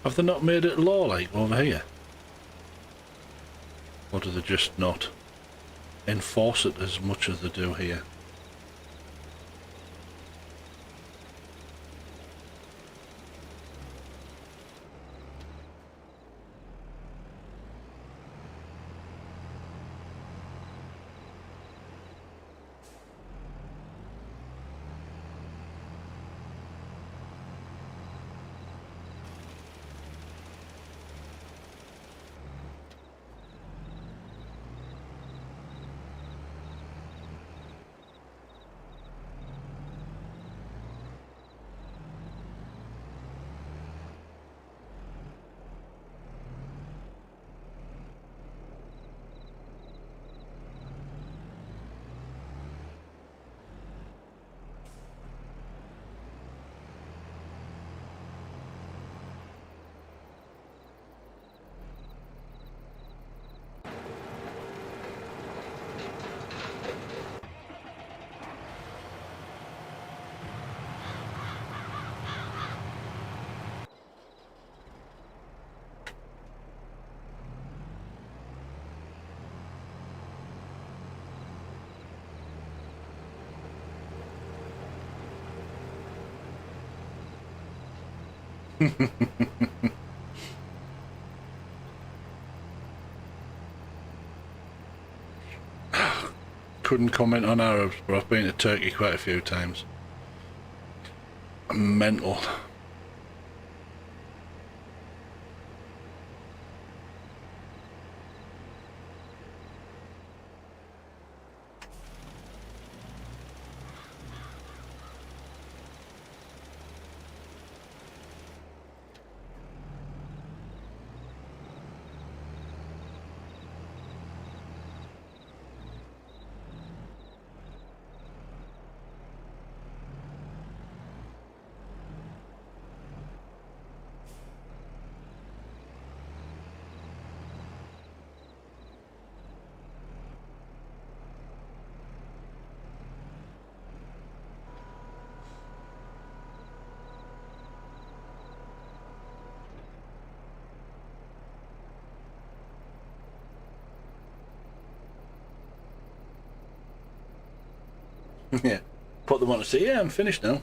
Have they not made it law like over here? Or do they just not enforce it as much as they do here? Couldn't comment on Arabs, but I've been to Turkey quite a few times. Mental. Yeah. Put them on to say, yeah, I'm finished now.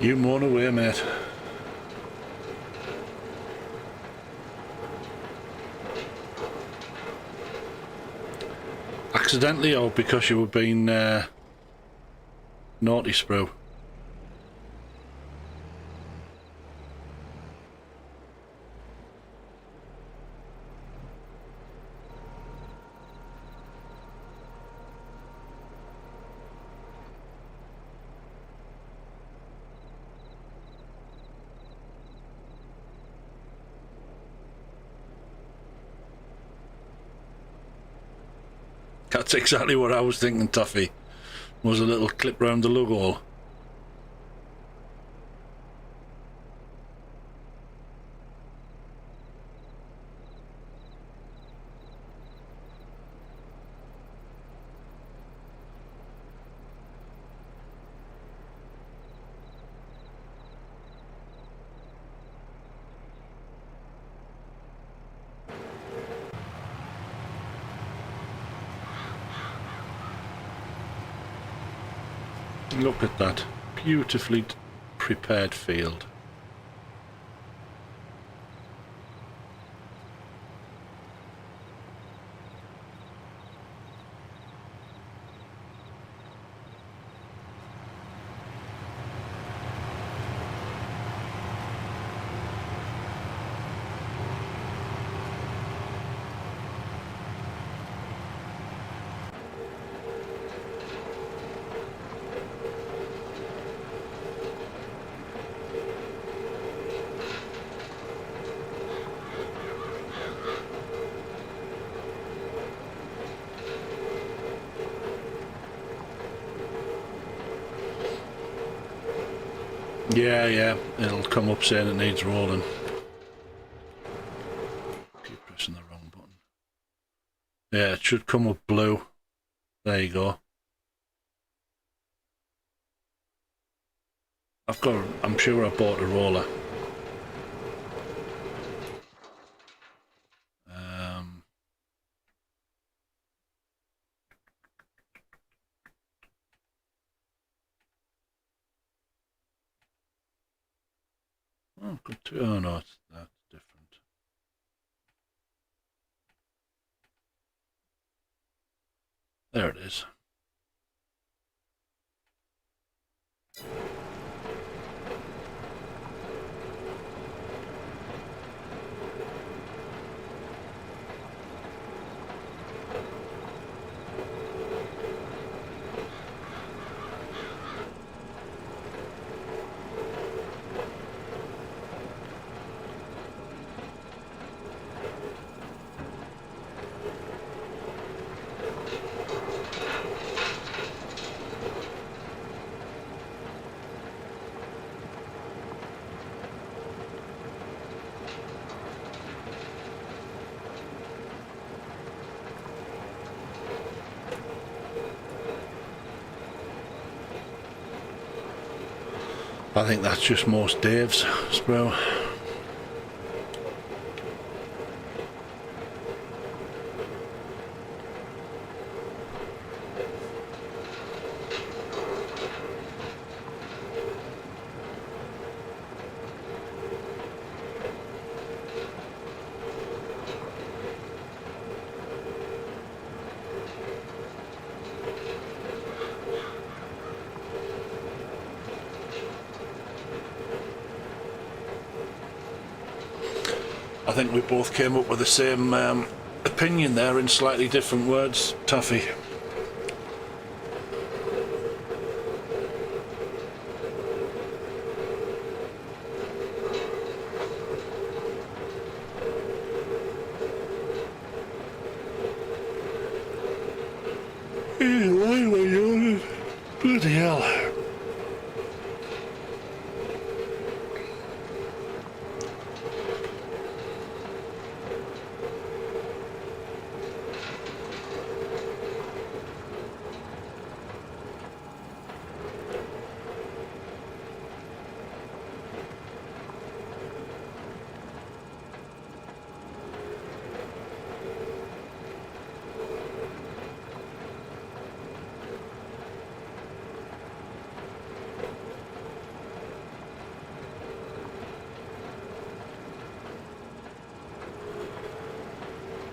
You moan away, mate. Accidentally or because you were being naughty, Sprue? That's exactly what I was thinking, Tuffy. Was a little clip round the lug hole. Look at that beautifully prepared field. Yeah, yeah, it'll come up saying it needs rolling. Keep pressing the wrong button. Yeah, it should come up blue. There you go. I'm sure I bought a roller. Oh, good too. Oh no, that's different. There it is. I think that's just most Dave's sprue. I think we both came up with the same opinion there in slightly different words, Taffy. Bloody hell.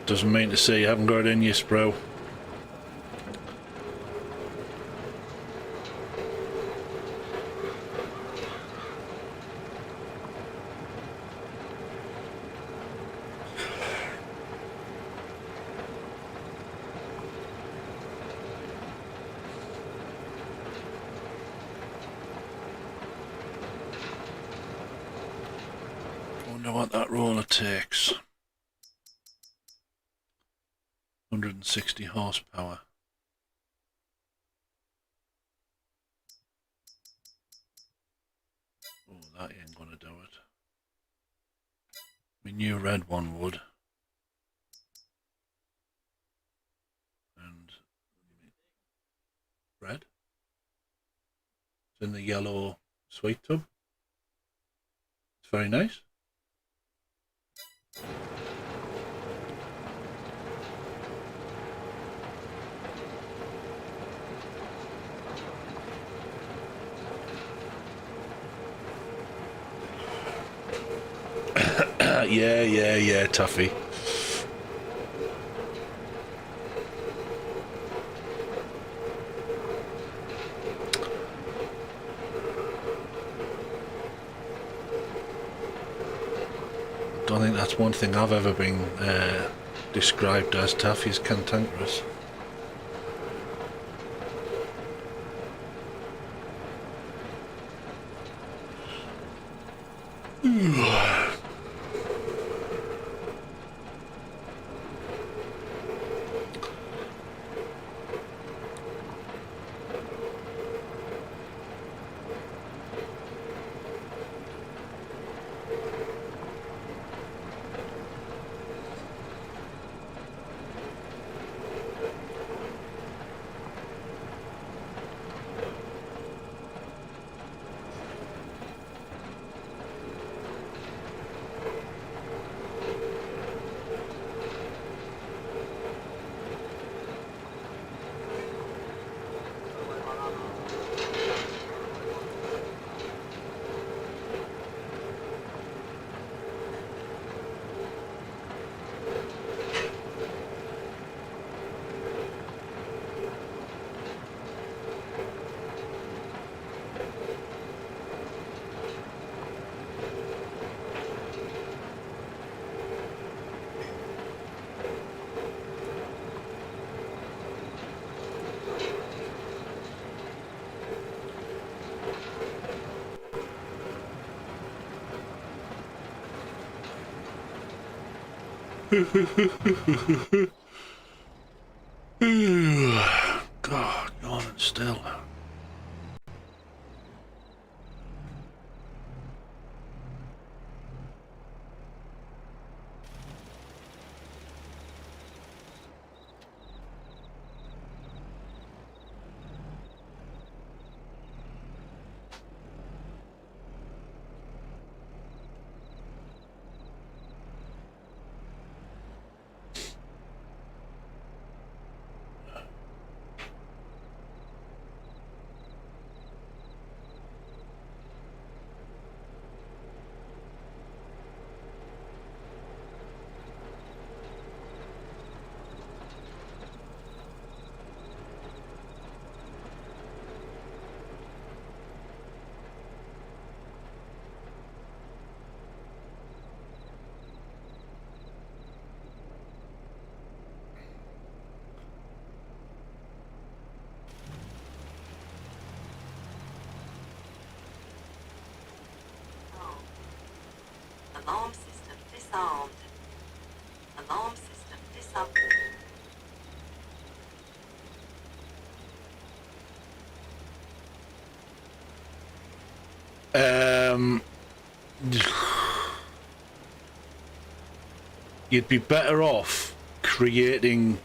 Doesn't mean to say you haven't got it in your sprue. Wonder what that roller takes. 160 horsepower. Oh, that ain't gonna do it. My new red one would. And red? It's in the yellow sweet tub. It's very nice. Yeah, Tuffy. Don't think that's one thing I've ever been described as. Taffy's cantankerous. God, yawning still. Alarm system disarmed. Alarm system disarmed. You'd be better off creating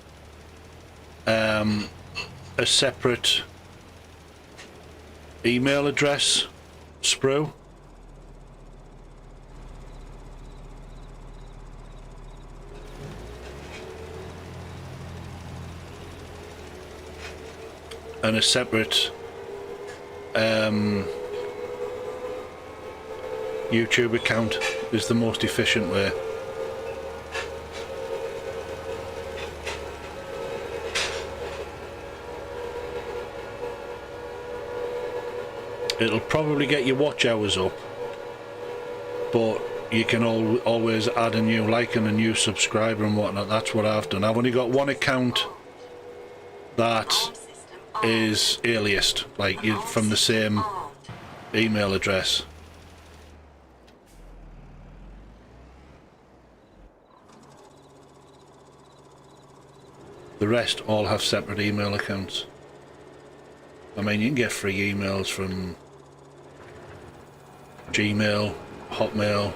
a separate email address, Sprue. And a separate YouTube account is the most efficient way. It'll probably get your watch hours up, but you can always add a new like and a new subscriber and whatnot. That's what I've done. I've only got one account that is aliased, like from the same email address. The rest all have separate email accounts. I mean, you can get free emails from Gmail, Hotmail.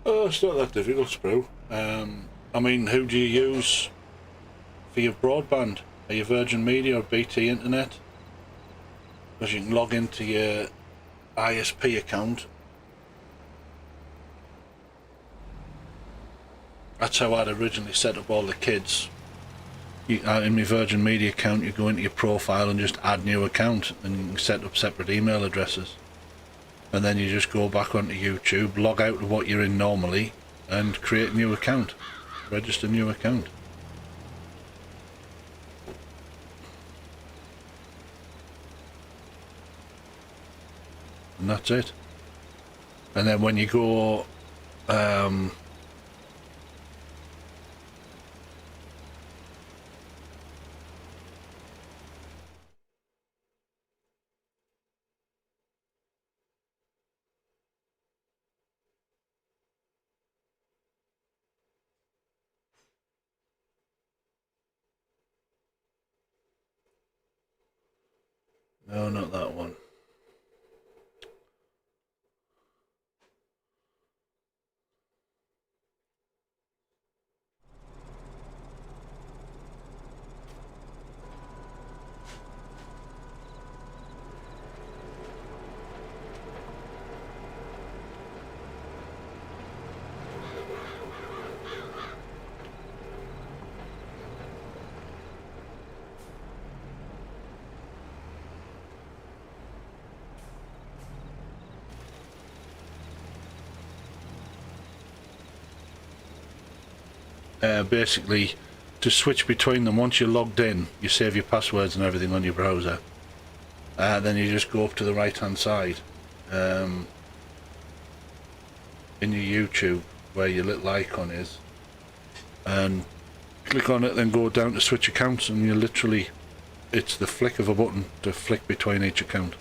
Oh, it's not that difficult, Sprue. I mean, who do you use for your broadband? Are you Virgin Media or BT Internet? Because you can log into your ISP account. That's how I'd originally set up all the kids. In my Virgin Media account, you go into your profile and just add new account, and you can set up separate email addresses. And then you just go back onto YouTube, log out of what you're in normally, and create a new account. Register a new account. And that's it. And then when you go No, not that one. Basically, to switch between them, once you're logged in, you save your passwords and everything on your browser. Then you just go up to the right hand side in your YouTube where your little icon is, and click on it, then go down to switch accounts, and you literally, it's the flick of a button to flick between each account.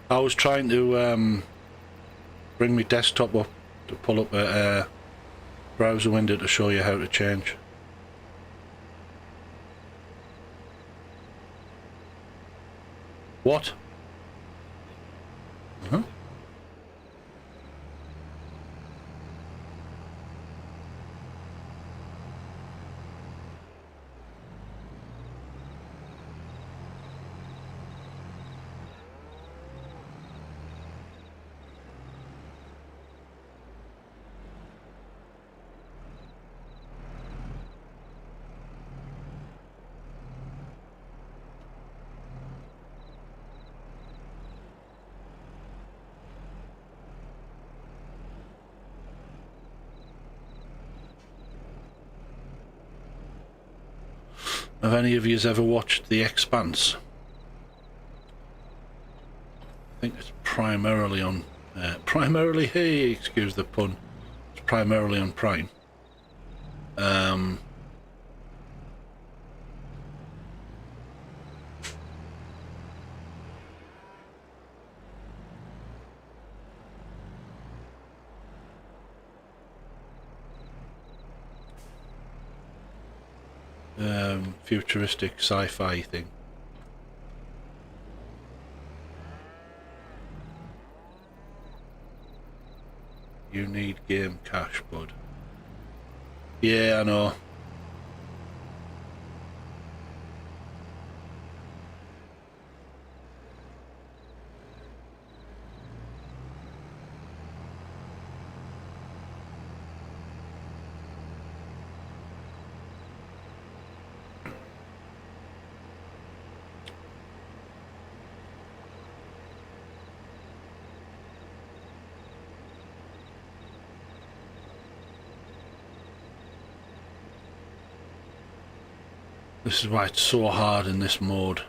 I was trying to bring my desktop up to pull up a browser window to show you how to change. What? Uh-huh. Have any of you ever watched The Expanse? I think it's primarily on, hey, excuse the pun, it's primarily on Prime. Futuristic sci-fi thing. You need game cache, bud. Yeah, I know. This is why it's so hard in this mode.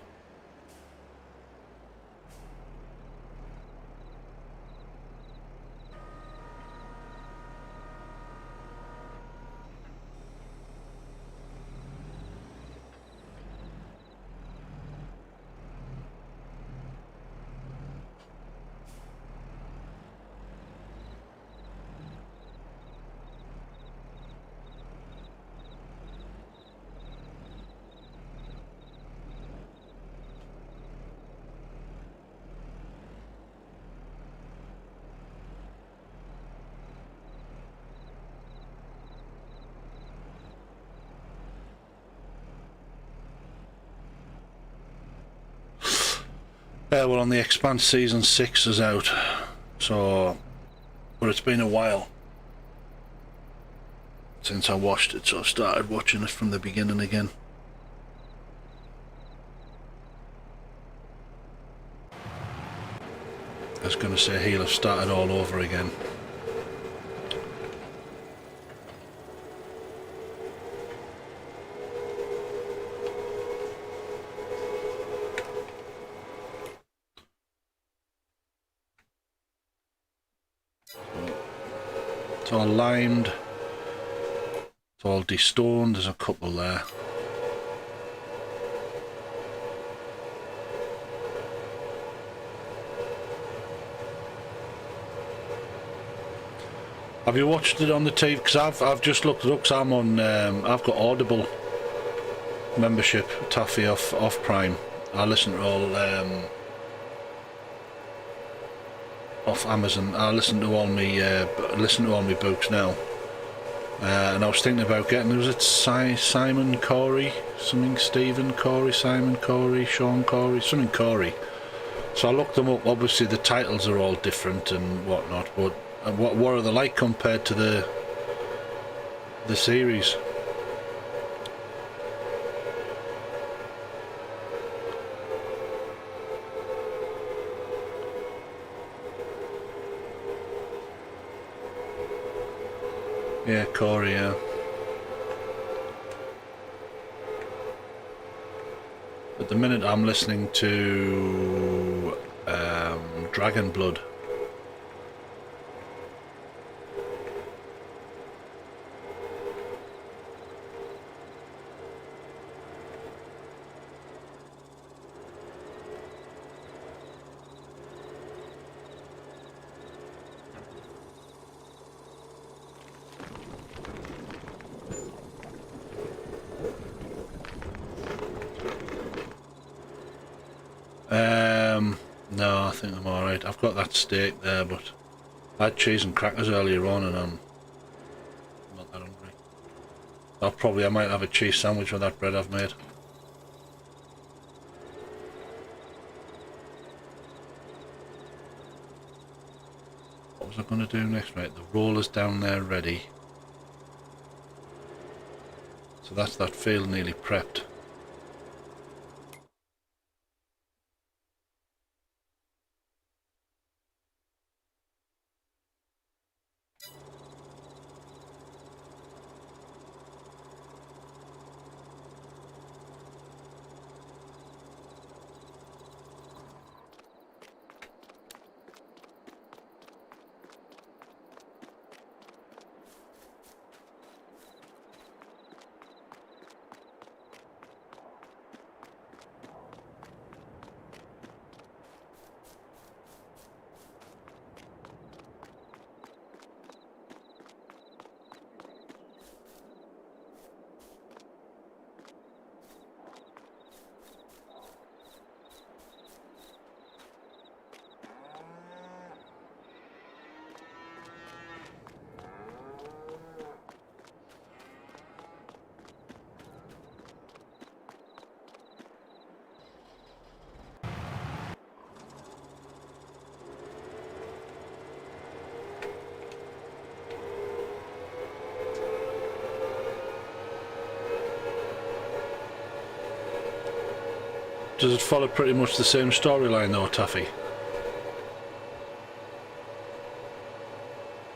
Well, on The Expanse season 6 is out, so, but it's been a while since I watched it, so I've started watching it from the beginning again. I was going to say he'll have started all over again. It's all limed. It's all destoned. There's a couple there. Have you watched it on the TV? Because I've just looked it up. Cause I'm on. I've got Audible membership, Taffy off Prime. I listen to all off Amazon. I listen to all my books now. And I was thinking about getting. Was it Simon Corey? Something Stephen Corey, Simon Corey, Sean Corey, something Corey. So I looked them up. Obviously the titles are all different and whatnot, but. And what are they like compared to the series? Yeah, Corey, yeah. At the minute I'm listening to Dragon Blood. No, I think I'm alright. I've got that steak there, but I had cheese and crackers earlier on and I'm not that hungry. I might have a cheese sandwich with that bread I've made. What was I going to do next, mate? The roller's down there ready. So that's that field nearly prepped. Does it follow pretty much the same storyline though, Taffy?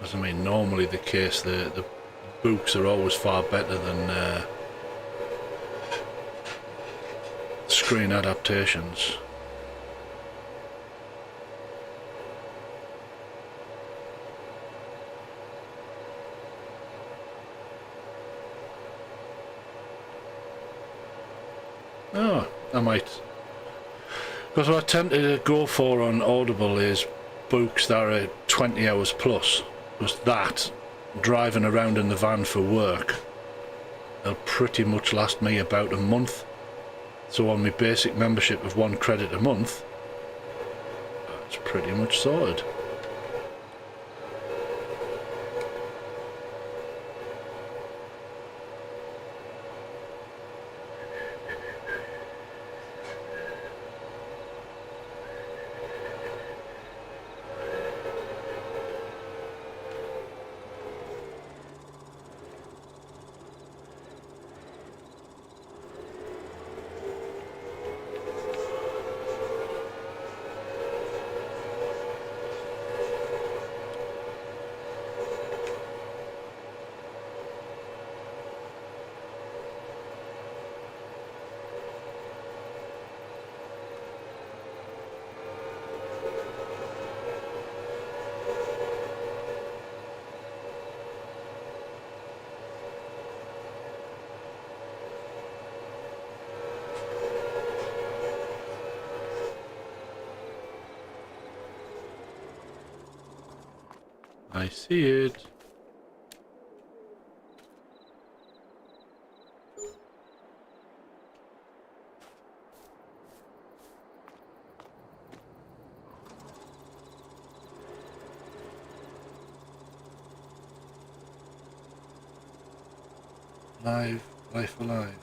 As I mean, normally the case, the books are always far better than screen adaptations. Oh, I might. Because what I tend to go for on Audible is books that are 20 hours plus. Because that, driving around in the van for work, they'll pretty much last me about a month. So on my basic membership of £1 a month, that's pretty much sorted. I see it. Live, life alive.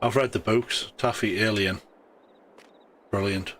I've read the books. Taffy Alien. Brilliant.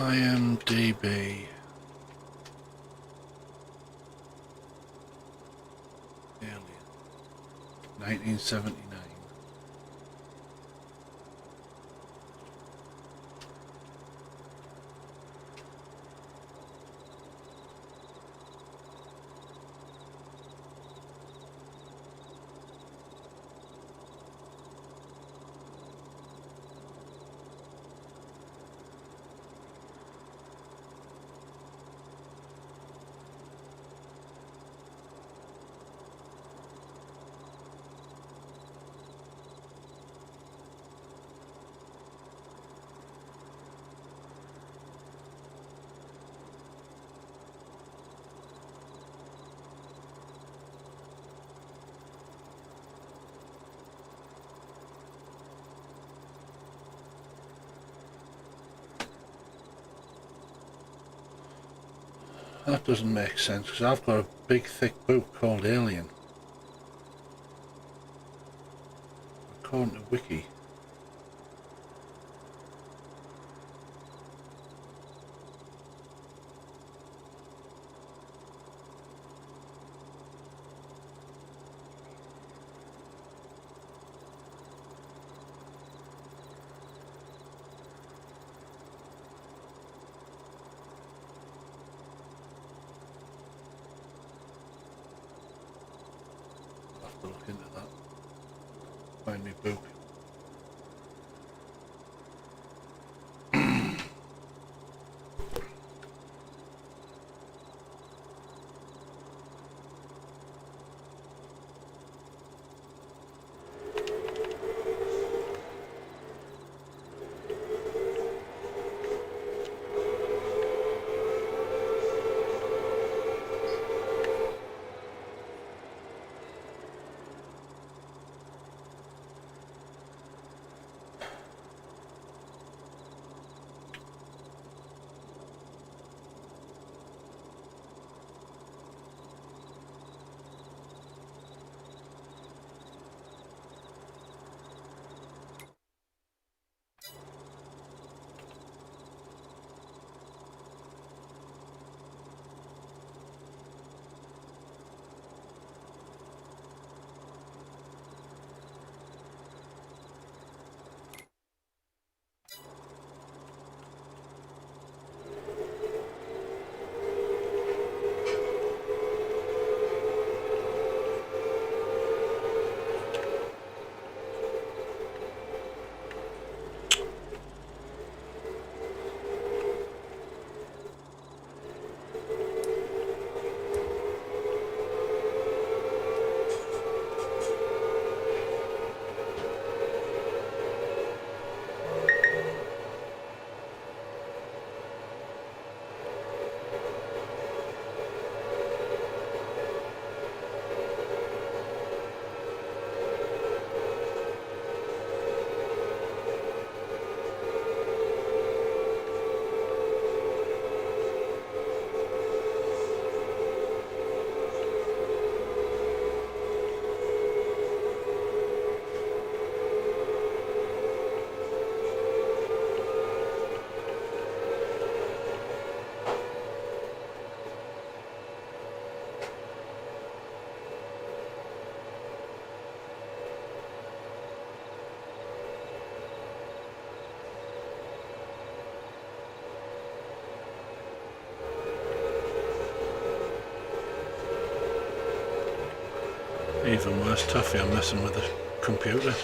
IMDb. Alien. 1979. That doesn't make sense because I've got a big thick book called Alien. According to Wiki. I'll have to look into that. Find me book. Even worse, Tuffy, I'm messing with the computer.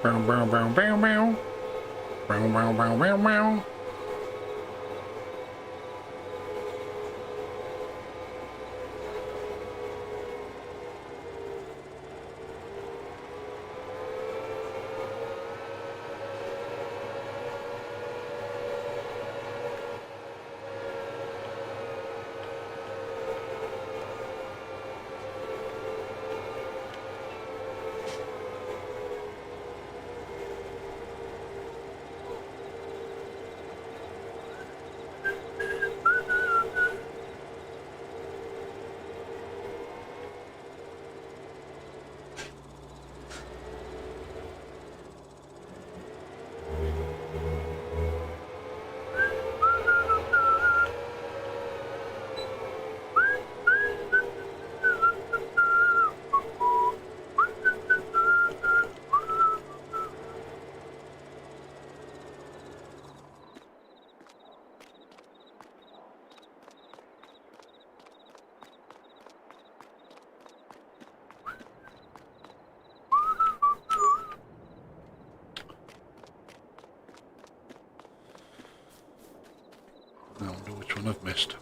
Bow, bow, bow, bow, bow. Bow, bow, bow, bow, bow. I wonder which one I've missed.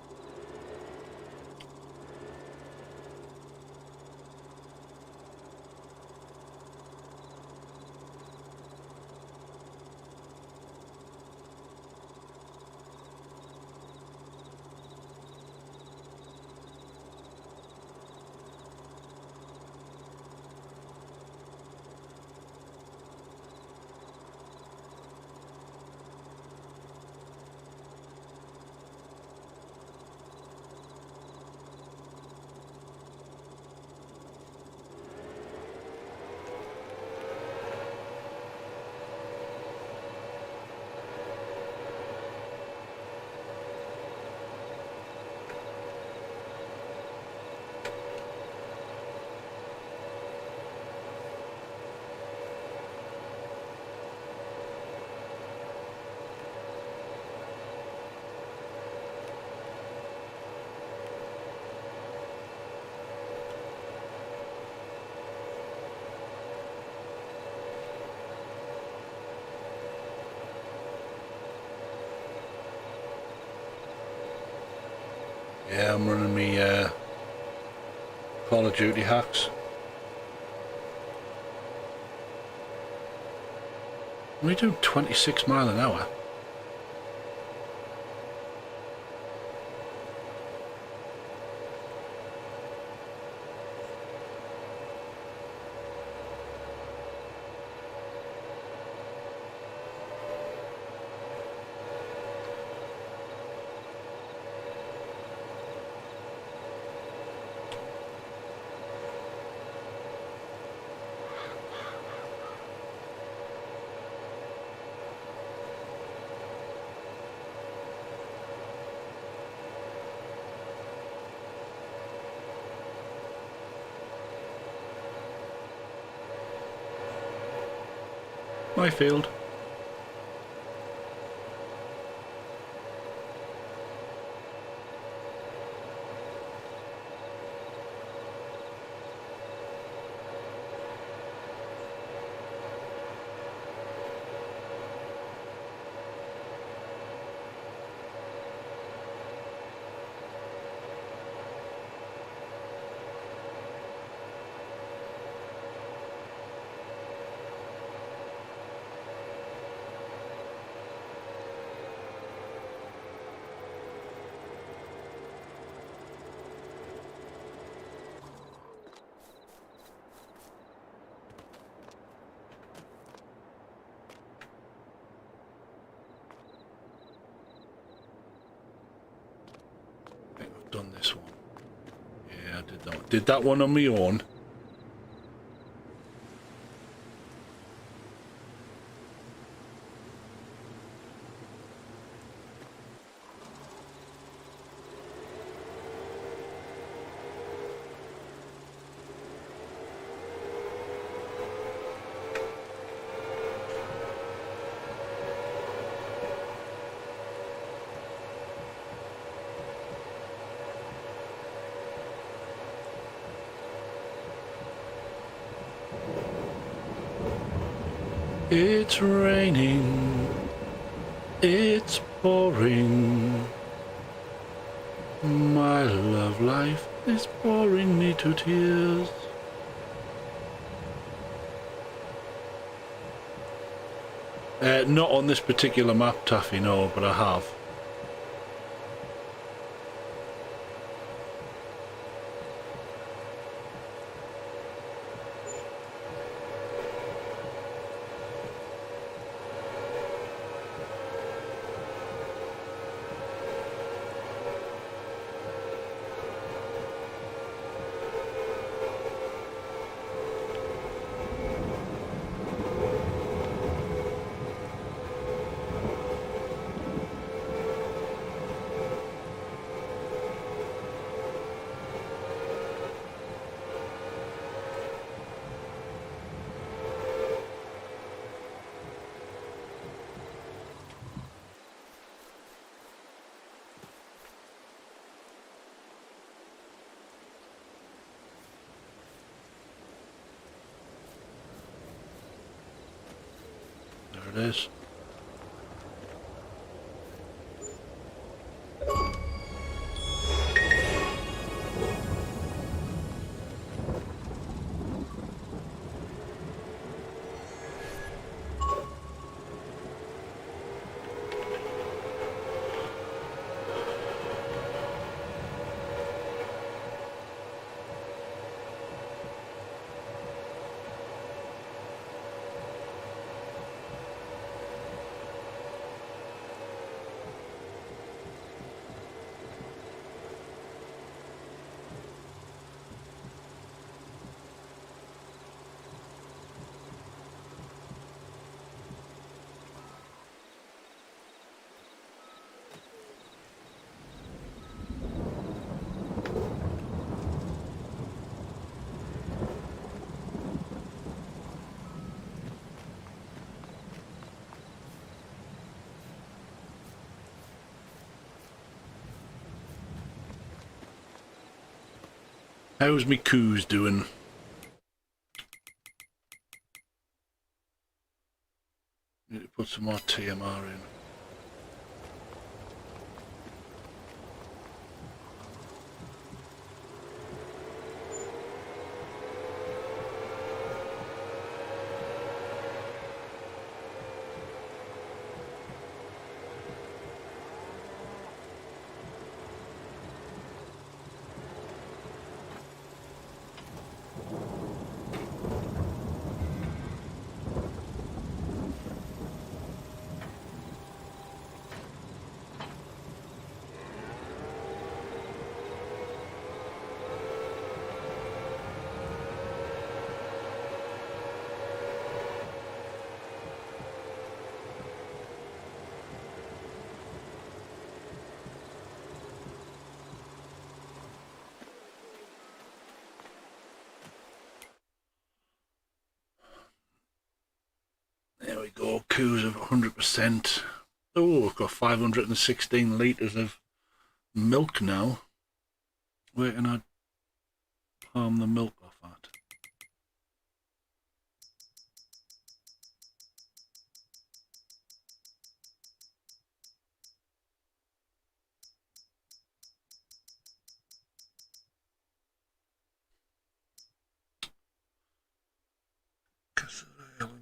Yeah, I'm running me Call of Duty hacks. We do 26 mile an hour. My field. Done this one. Yeah, I did that one. Did that one on my own. It's raining, it's pouring. My love life is boring me to tears. Not on this particular map, Taffy, no, but I have. There it is. How's me coos doing? Need to put some more TMR in. There we go, coos of 100%. Oh, we've got 516 litres of milk now. Where can I palm the milk off at?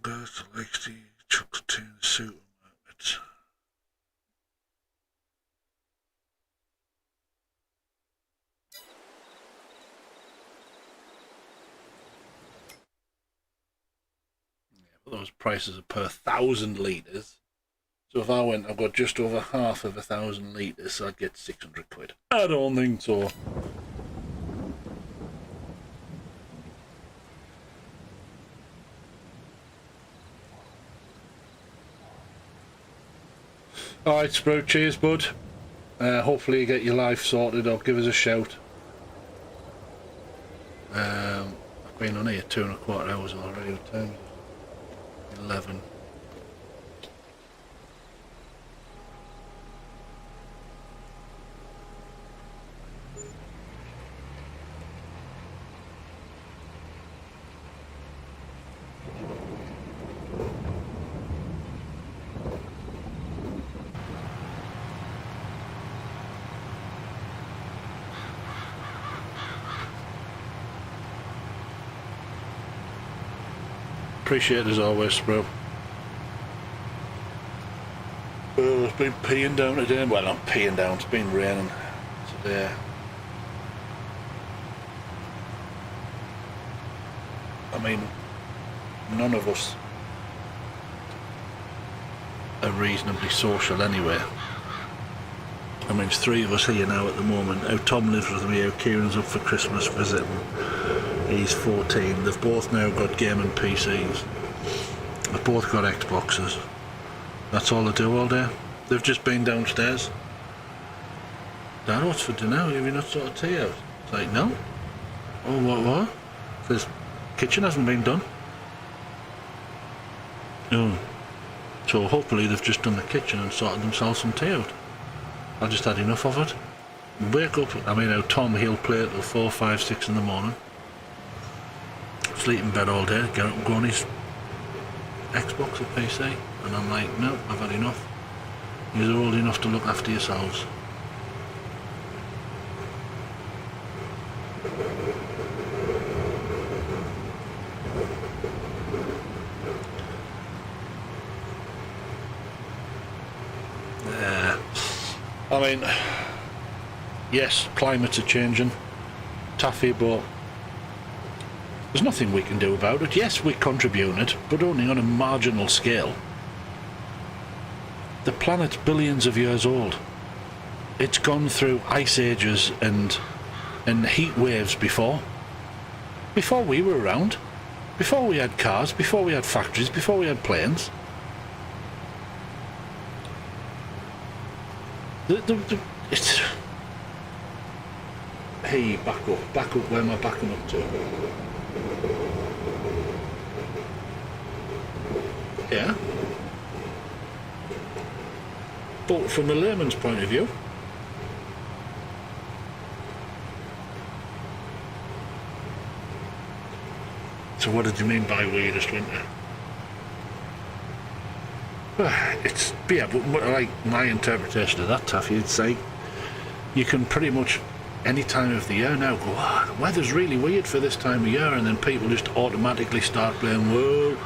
Goes to Lake the chocolate supermarket. Yeah, but those prices are per 1,000 litres. So if I went, I've got just over half of 1,000 litres, so I'd get 600 quid. I don't think so. Alright, Sprout, cheers, bud. Hopefully you get your life sorted or give us a shout. I've been on here 2.25 hours already. What time is it? 11. Appreciate it as always, bro. It's been peeing down today. Well, not peeing down, it's been raining today. I mean, none of us are reasonably social anyway. I mean, it's 3 of us here now at the moment. How Tom lives with me, how Kieran's up for Christmas visiting. He's 14. They've both now got gaming PCs. They've both got Xboxes. That's all they do all day. They've just been downstairs. Dad, what's for dinner? Have you not sorted tea out? It's like, no. Oh, what? Says, kitchen hasn't been done. Oh. So hopefully they've just done the kitchen and sorted themselves some tea out. I just had enough of it. Wake up, I mean, how Tom, he'll play till 4, 5, 6 in the morning. Sleep in bed all day, get up and go on his Xbox or PC. And I'm like, no, I've had enough. You're old enough to look after yourselves. I mean, yes, climates are changing, taffy, but there's nothing we can do about it. Yes, we're contributing it, but only on a marginal scale. The planet's billions of years old. It's gone through ice ages and heat waves before. Before we were around. Before we had cars, before we had factories, before we had planes. It's... Hey, back up, where am I backing up to? Yeah. But from a layman's point of view, so what did you mean by weirdest winter? It's, yeah, but like my interpretation of that, Taffy, it's like you can pretty much any time of the year now go, oh, the weather's really weird for this time of year, and then people just automatically start playing, well,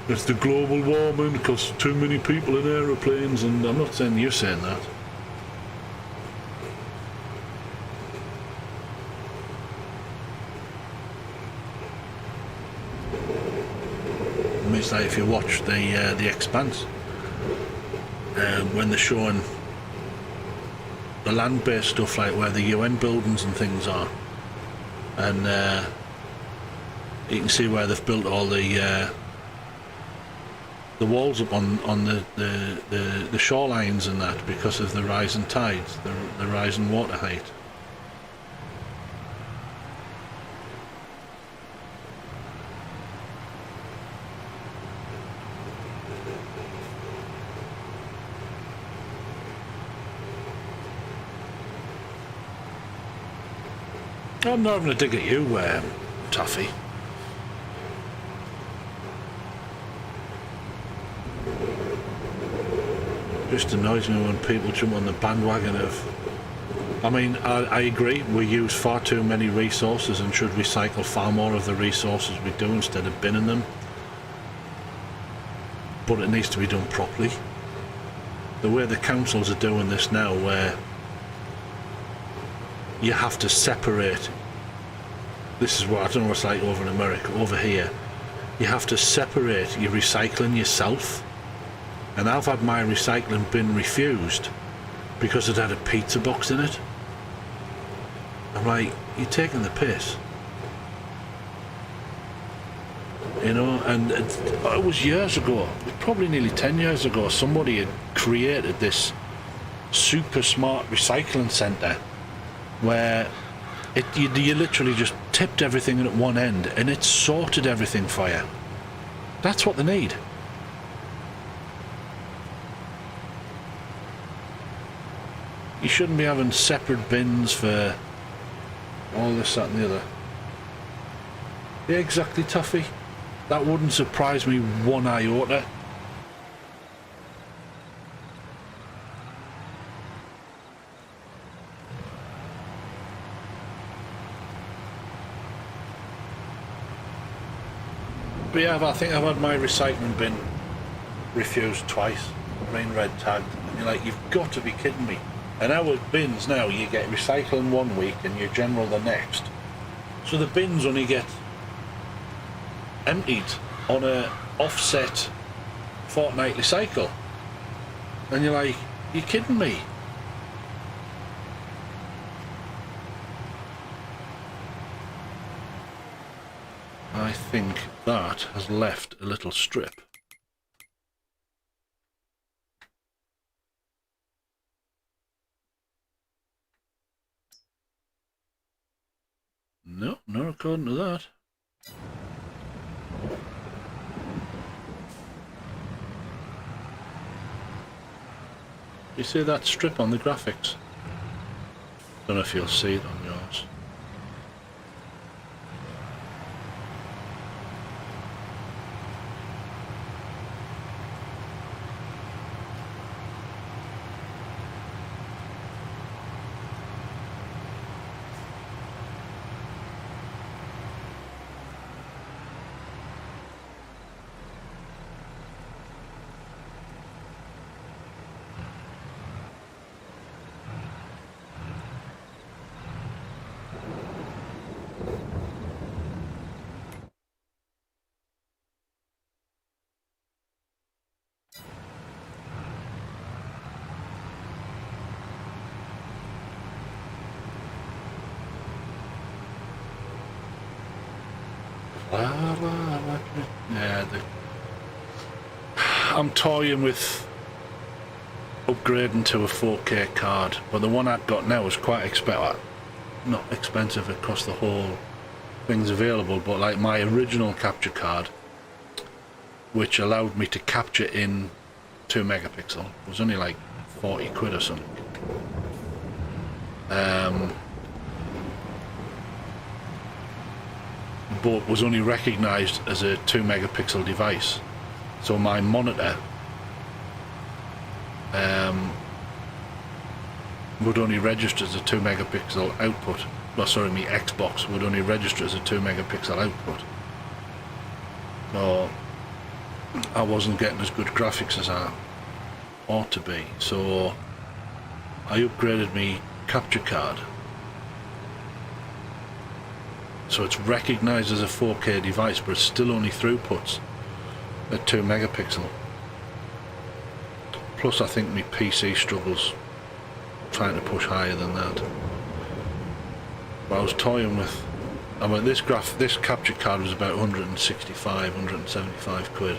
it's the global warming because too many people in aeroplanes, and I'm not saying you're saying that. I mean, it's like if you watch the Expanse, when they're showing the land-based stuff, like where the UN buildings and things are, and you can see where they've built all the walls up on the shorelines and that because of the rising tides, the rising water height. I'm not having a dig at you, Taffy. Just annoys me when people jump on the bandwagon of... I mean, I agree, we use far too many resources and should recycle far more of the resources we do instead of binning them. But it needs to be done properly. The way the councils are doing this now, where you have to separate... This is what, I don't know what it's like over in America. Over here, you have to separate your recycling yourself. And I've had my recycling bin refused because it had a pizza box in it. I'm like, you're taking the piss. You know, and it was years ago, probably nearly 10 years ago, somebody had created this super smart recycling centre where you literally just tipped everything in at one end and it sorted everything for you. That's what they need. You shouldn't be having separate bins for all this, that and the other. Yeah, exactly, Tuffy. That wouldn't surprise me one iota. But yeah, I think I've had my recycling bin refused twice, green red tagged, and you're like, you've got to be kidding me. And our bins now, you get recycling one week and your general the next. So the bins only get emptied on a offset fortnightly cycle. And you're like, you're kidding me. I think that has left a little strip. No, not according to that. You see that strip on the graphics? Don't know if you'll see it on yours. Yeah, I'm toying with upgrading to a 4K card, but the one I've got now is quite expensive. Not expensive across the whole things available, but like my original capture card, which allowed me to capture in 2 megapixel, was only like 40 quid or something. But was only recognised as a 2 megapixel device, so my monitor would only register as a 2 megapixel output. Well, sorry, my Xbox would only register as a 2 megapixel output, so I wasn't getting as good graphics as I ought to be. So I upgraded my capture card, so it's recognised as a 4K device, but it's still only throughputs at 2 megapixel. Plus I think my PC struggles trying to push higher than that. But I was toying with, I mean, this capture card was about 165, 175 quid.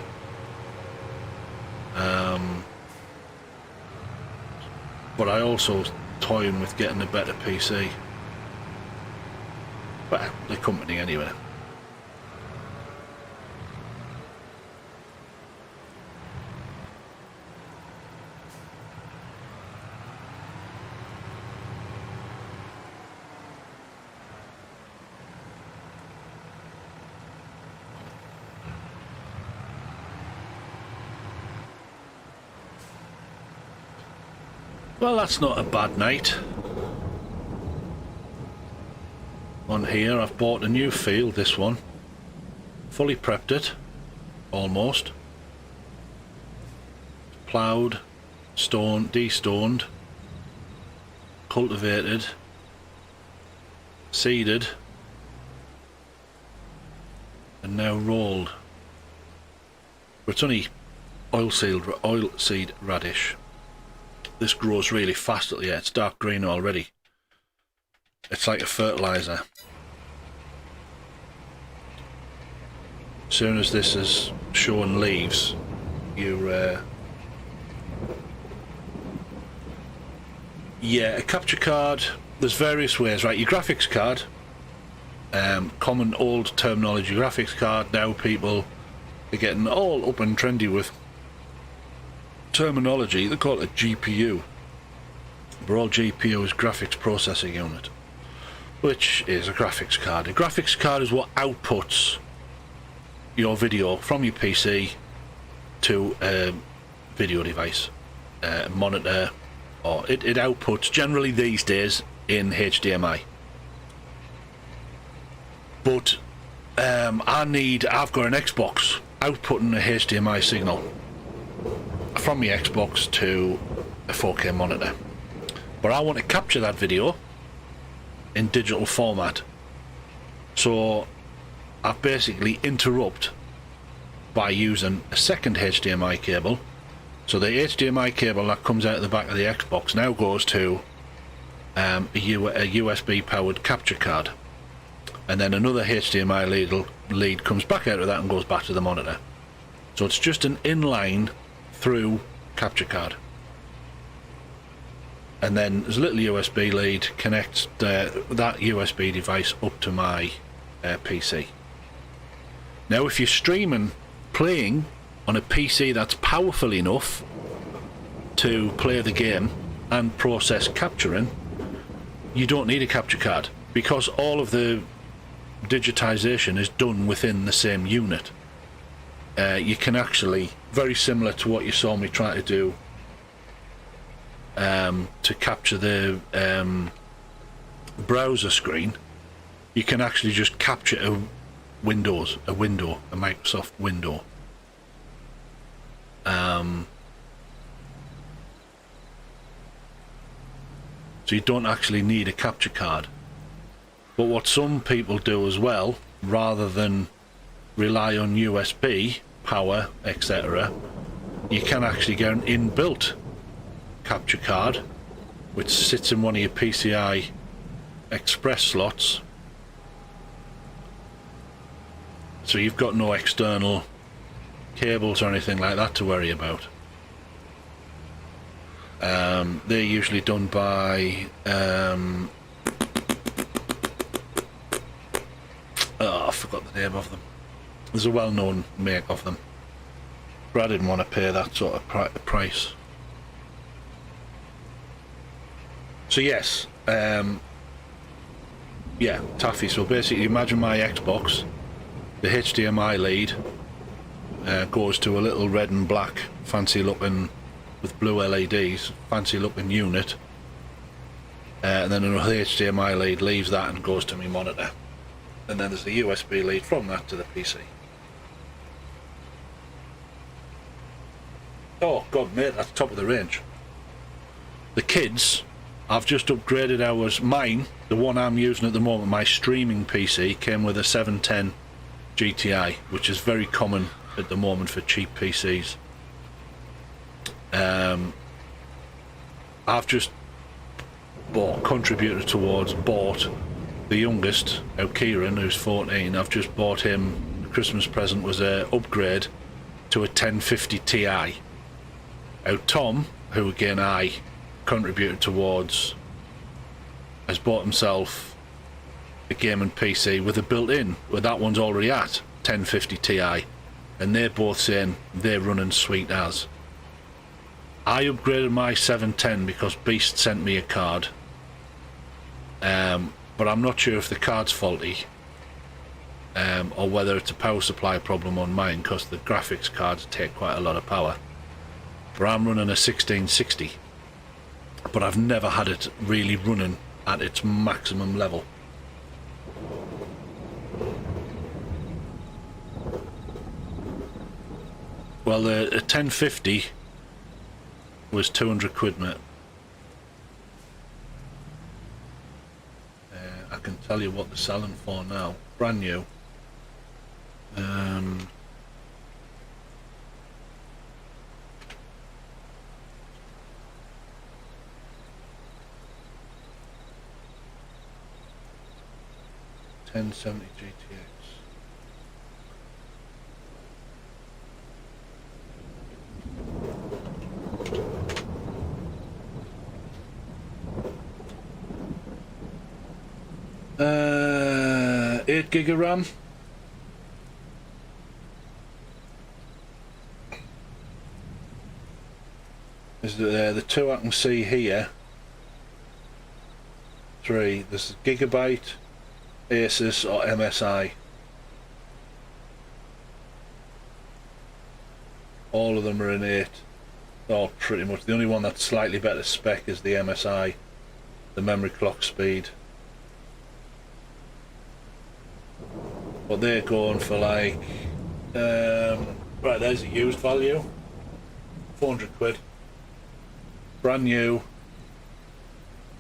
But I also was toying with getting a better PC. Well, the company anyway. Well, that's not a bad night. On here I've bought a new field, this one. Fully prepped it, almost. Ploughed, stoned, de-stoned, cultivated, seeded, and now rolled. But it's only oilseed radish. This grows really fast. Yeah, it's dark green already. It's like a fertilizer. As soon as this is showing leaves, yeah, a capture card, there's various ways, right? Your graphics card, common old terminology graphics card, now people are getting all up and trendy with terminology. They call it a GPU, but all GPU is graphics processing unit, which is a graphics card. A graphics card is what outputs your video from your PC to a video device, monitor, or it outputs generally these days in HDMI. But I've got an Xbox outputting a HDMI signal from my Xbox to a 4K monitor, but I want to capture that video in digital format. So I basically interrupt by using a second HDMI cable. So the HDMI cable that comes out of the back of the Xbox now goes to a USB powered capture card, and then another HDMI lead comes back out of that and goes back to the monitor. So it's just an inline through capture card, and then there's a little USB lead connects that USB device up to my PC. Now if you're streaming, playing on a PC that's powerful enough to play the game and process capturing, you don't need a capture card, because all of the digitization is done within the same unit. You can actually, very similar to what you saw me try to do to capture the browser screen, you can actually just capture a Microsoft window. So you don't actually need a capture card. But what some people do as well, rather than rely on USB power, etc., you can actually get an inbuilt capture card which sits in one of your PCI Express slots, so you've got no external cables or anything like that to worry about. They're usually done by I forgot the name of them. There's a well-known make of them, but I didn't want to pay that sort of price. So yes, yeah, Taffy. So basically, imagine my Xbox. The HDMI lead goes to a little red and black, fancy looking, with blue LEDs, fancy looking unit, and then another HDMI lead leaves that and goes to my monitor, and then there's the USB lead from that to the PC. Oh god mate, that's top of the range. The kids, I've just upgraded ours. Mine, the one I'm using at the moment, my streaming PC, came with a 710 GTI, which is very common at the moment for cheap PCs. I've just bought the youngest, Kieran, who's 14. I've just bought him, the Christmas present was a upgrade to a 1050 Ti. Tom, who again I contributed towards, has bought himself a gaming PC with a built-in, where that one's already at 1050 Ti, and they're both saying they're running sweet as. I upgraded my 710 because Beast sent me a card, but I'm not sure if the card's faulty or whether it's a power supply problem on mine, because the graphics cards take quite a lot of power. But I'm running a 1660, but I've never had it really running at its maximum level. Well, the 1050 was 200 quid, mate. I can tell you what they're selling for now, brand new. $1070 GTX. Uh, 8 gig of RAM. Is the two I can see here. 3. There's Gigabyte, Asus or MSI. All of them are in 8. Oh, pretty much. The only one that's slightly better spec is the MSI, the memory clock speed. but they're going for like, right, there's a used value, 400 quid. Brand new.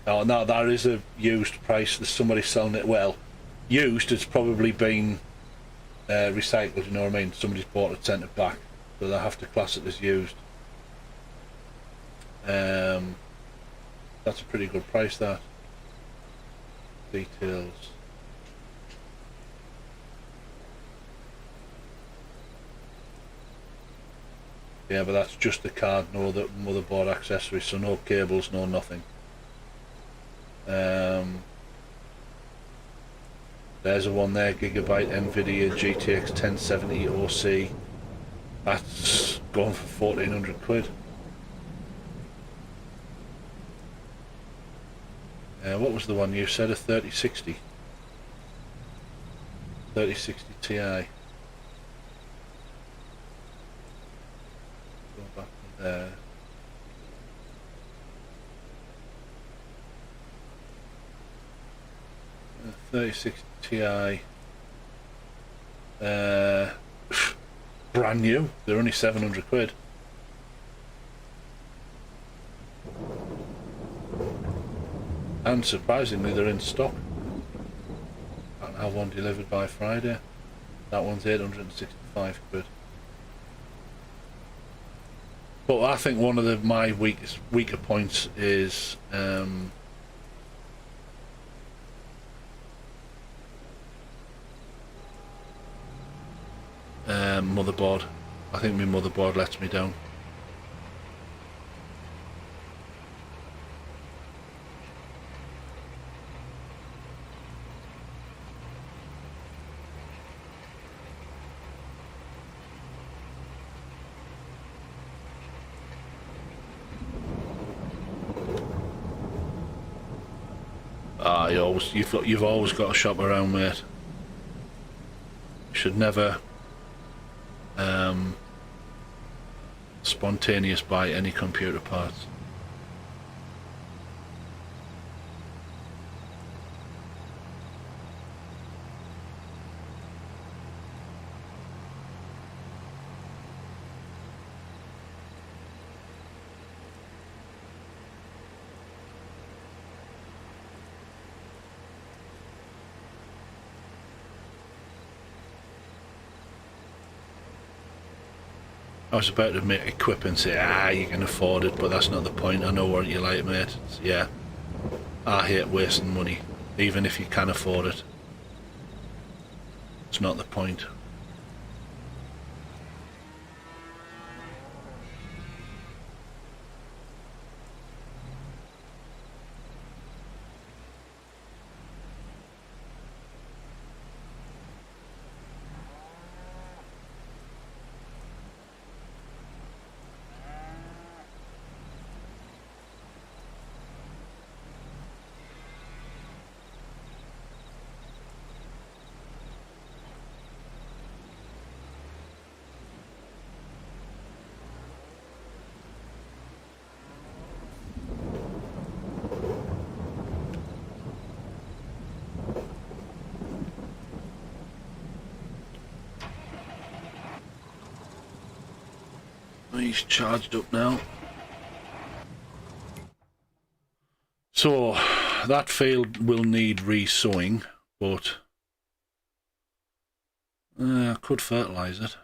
Oh no, that is a used price. There's somebody selling it. Well, used, it's probably been recycled, you know what I mean? Somebody's bought it, sent it back, so they have to class it as used. That's a pretty good price, that. Details. Yeah, but that's just the card, no the motherboard accessories, so no cables, no nothing. There's a one there, Gigabyte NVIDIA GTX 1070 OC. That's going for 1400 quid. What was the one you said? A 3060? 3060 Ti. Go back to there. Uh, 3060 Ti. Brand new. They're only 700 quid. And surprisingly, they're in stock. I'll have one delivered by Friday. That one's 865 quid. But I think one of my weaker points is motherboard. I think my motherboard lets me down. You've always got to shop around, mate. You should never spontaneous buy any computer parts. I was about to make a quip and say, you can afford it, but that's not the point. I know what you like, mate. Yeah, I hate wasting money, even if you can afford it. It's not the point. He's charged up now. So that field will need re-sowing, but I could fertilise it.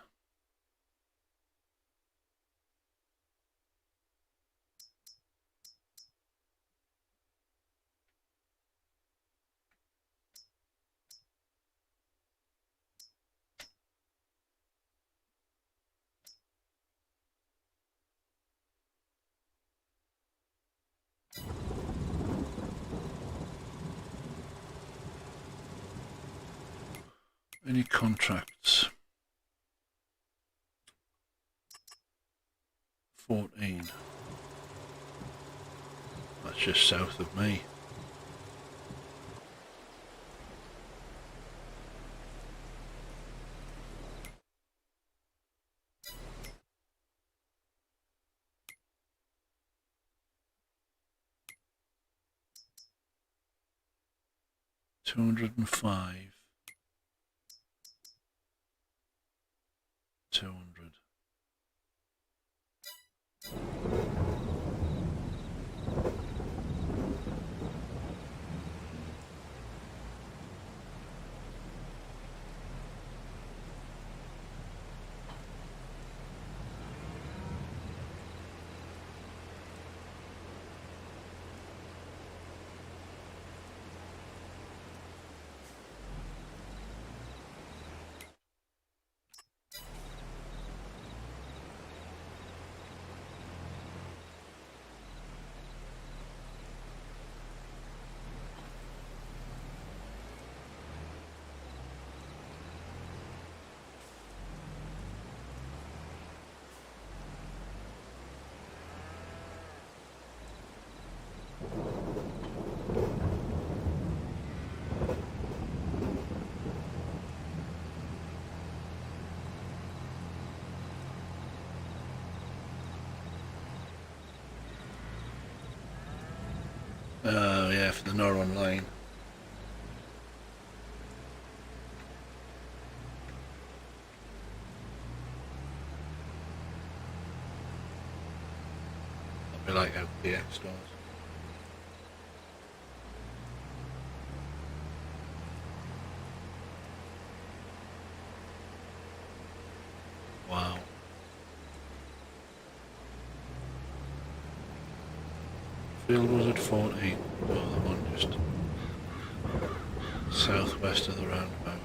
Any contracts? 14. That's just south of me. $205. Yeah, for the not online. That'd be like LPX stores. Wow. Field was at 14. Oh, the one just southwest of the roundabout.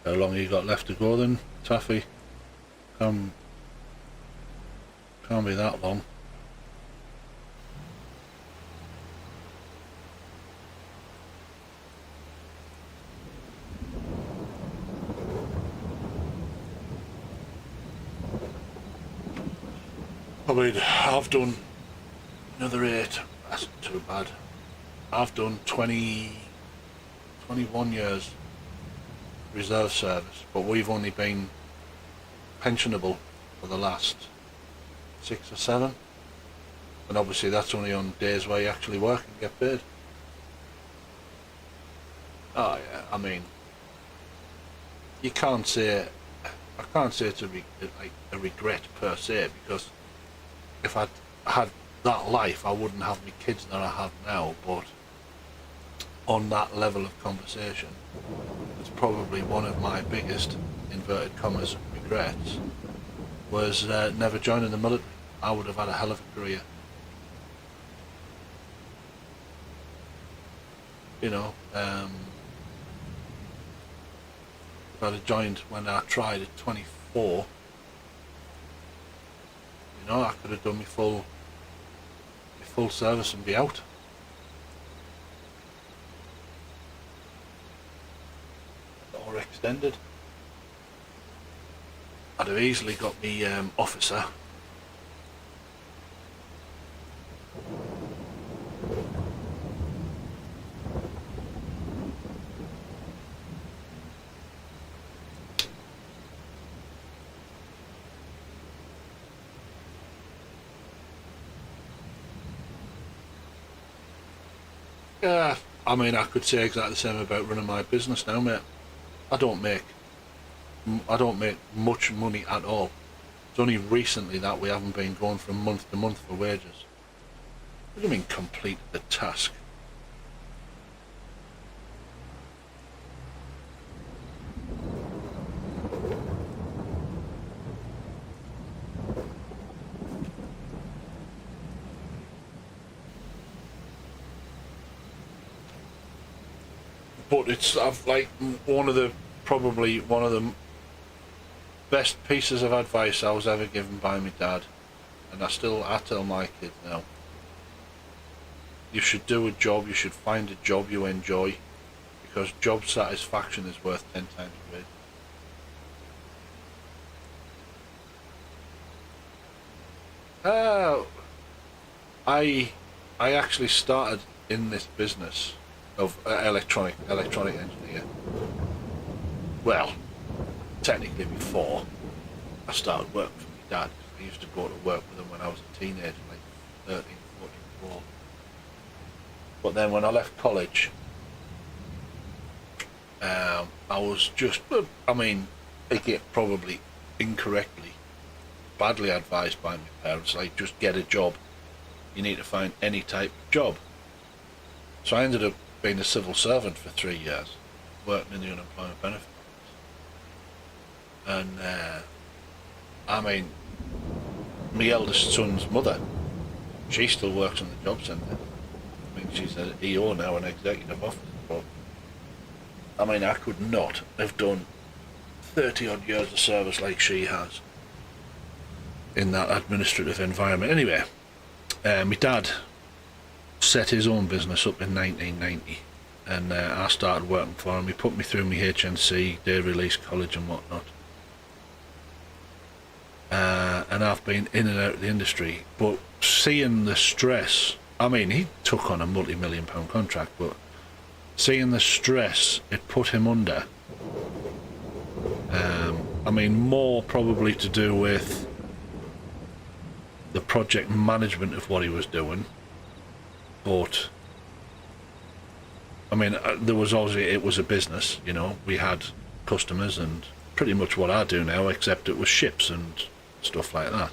How long you got left to go then, Taffy? Can't be that long. I mean, I've done another 8. That's not too bad. I've done 21 years reserve service, but we've only been pensionable for the last 6 or 7, and obviously that's only on days where you actually work and get paid. Oh yeah, I mean, I can't say it's like a regret per se, because if I'd had that life I wouldn't have my kids that I have now, but on that level of conversation, it's probably one of my biggest, inverted commas, regrets, was never joining the military. I would have had a hell of a career. You know, if I'd have joined when I tried at 24, you know, I could have done my full service and be out. Or extended. I'd have easily got me officer. Yeah, I mean, I could say exactly the same about running my business now, mate. I don't make much money at all. It's only recently that we haven't been going from month to month for wages. What do you mean complete the task? But it's like probably one of the best pieces of advice I was ever given by my dad, and I tell my kids now. You should do a job. You should find a job you enjoy, because job satisfaction is worth 10 times your age. I actually started in this business of electronic engineer. Well, technically before I started working for my dad. I used to go to work with him when I was a teenager, like 13, 14, 14. But then when I left college, I was just, I mean, again, probably incorrectly, badly advised by my parents, like, just get a job. You need to find any type of job. So I ended up being a civil servant for 3 years, working in the unemployment benefit office. And I mean, my eldest son's mother, she still works in the job centre. I mean, she's an EO now, an executive officer. But I mean, I could not have done 30 odd years of service like she has in that administrative environment. Anyway, my dad set his own business up in 1990, and I started working for him. He put me through my HNC, day release college and whatnot. And I've been in and out of the industry, but seeing the stress, I mean, he took on a multi-million-pound contract, but seeing the stress it put him under, I mean, more probably to do with the project management of what he was doing, but I mean, there was obviously, it was a business, you know, we had customers and pretty much what I do now, except it was ships and stuff like that.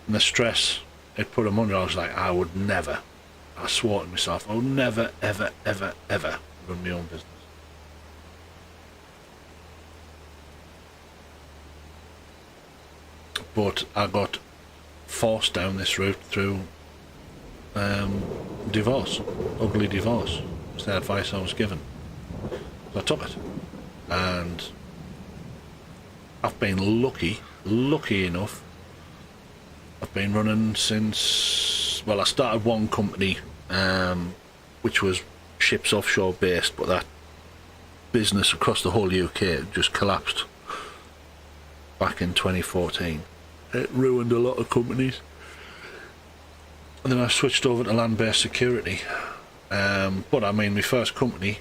And the stress it put him under, I was like, I would never, I swore to myself, I would never, ever, ever, ever run my own business. But I got forced down this route through divorce, ugly divorce. It's the advice I was given. So I took it. And I've been lucky enough. I've been running since, well, I started one company, which was ships offshore based, but that business across the whole UK just collapsed back in 2014. It ruined a lot of companies. And then I switched over to land-based security. But I mean, my first company,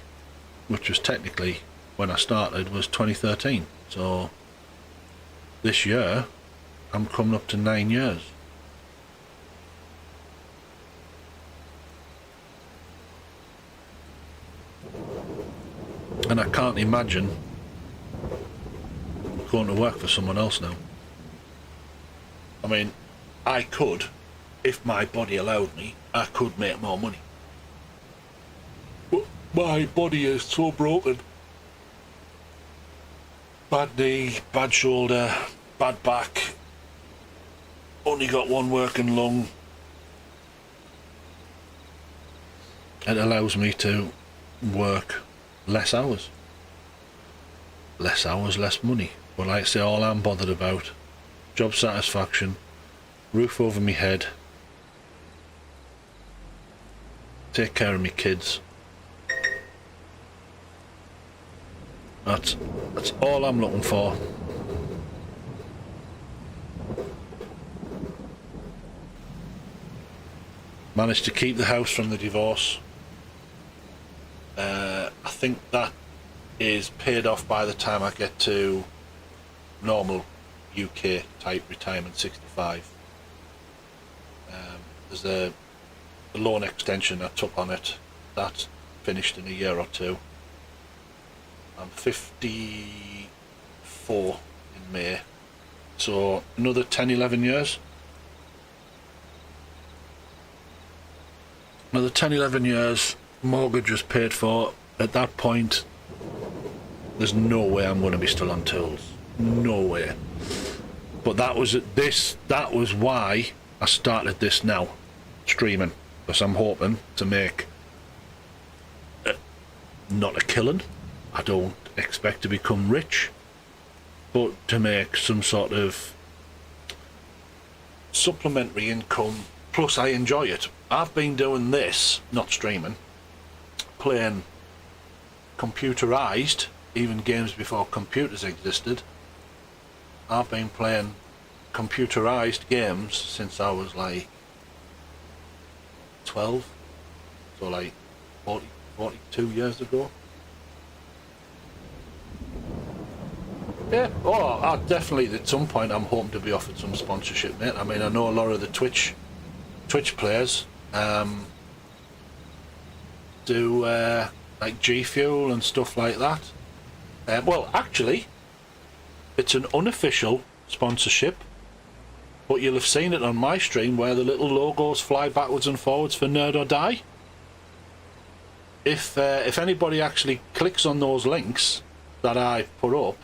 which was technically when I started, was 2013. So this year, I'm coming up to 9 years. And I can't imagine going to work for someone else now. I mean, I could, if my body allowed me, I could make more money. But my body is so broken. Bad knee, bad shoulder, bad back. Only got one working lung. It allows me to work less hours. Less hours, less money. But like I say, all I'm bothered about, job satisfaction, roof over my head, take care of my kids. That's all I'm looking for. Managed to keep the house from the divorce. I think that is paid off by the time I get to normal UK type retirement, 65. There's a loan extension I took on it. That's finished in a year or two. I'm 54 in May, so another 10-11 years. Another 10-11 years, mortgage was paid for. At that point, there's no way I'm going to be still on tools. No way. But that was why I started this now, streaming, because I'm hoping to make not a killing. I don't expect to become rich, but to make some sort of supplementary income. Plus I enjoy it. I've been doing this, not streaming, playing computerized, even games before computers existed. I've been playing computerized games since I was like 12, so like 42 years ago. Yeah, I definitely at some point I'm hoping to be offered some sponsorship, mate. I mean, I know a lot of the Twitch players do like G Fuel and stuff like that. Well, actually, it's an unofficial sponsorship, but you'll have seen it on my stream where the little logos fly backwards and forwards for Nerd or Die. If anybody actually clicks on those links that I put up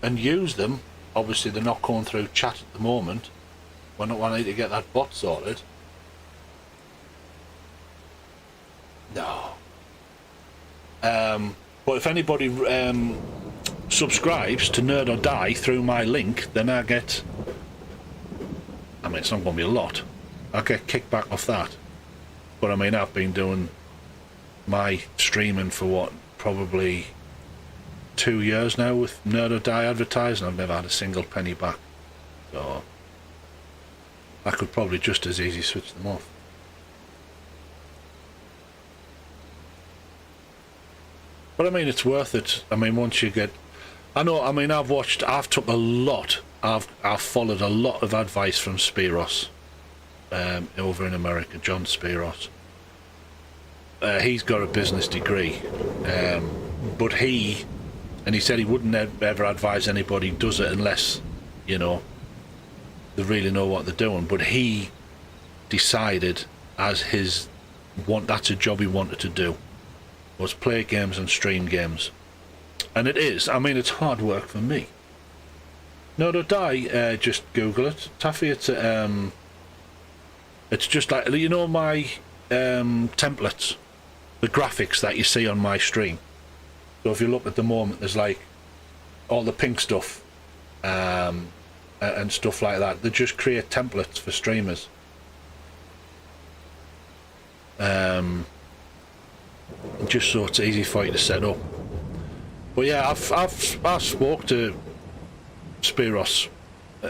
and use them, obviously they're not going through chat at the moment. I need to get that bot sorted. No. But if anybody subscribes to Nerd or Die through my link, then I get, I mean, it's not going to be a lot. I get kickback off that. But I mean, I've been doing my streaming for what, probably 2 years now with Nerd or Die advertising. I've never had a single penny back, so I could probably just as easy switch them off. But I mean, it's worth it. I mean, once you get, I know, I mean, I've took a lot, I've followed a lot of advice from Spiros over in America, John Spiros. He's got a business degree, but he said he wouldn't ever advise anybody who does it unless, you know, they really know what they're doing. But he decided as that's a job he wanted to do, was play games and stream games. And it is, I mean, it's hard work for me. No, don't die, just Google it, Taffy. It's just like, you know, my templates, the graphics that you see on my stream. So if you look at the moment, there's like all the pink stuff and stuff like that. They just create templates for streamers. Just so it's easy for you to set up. But yeah, I've spoke to Spiros,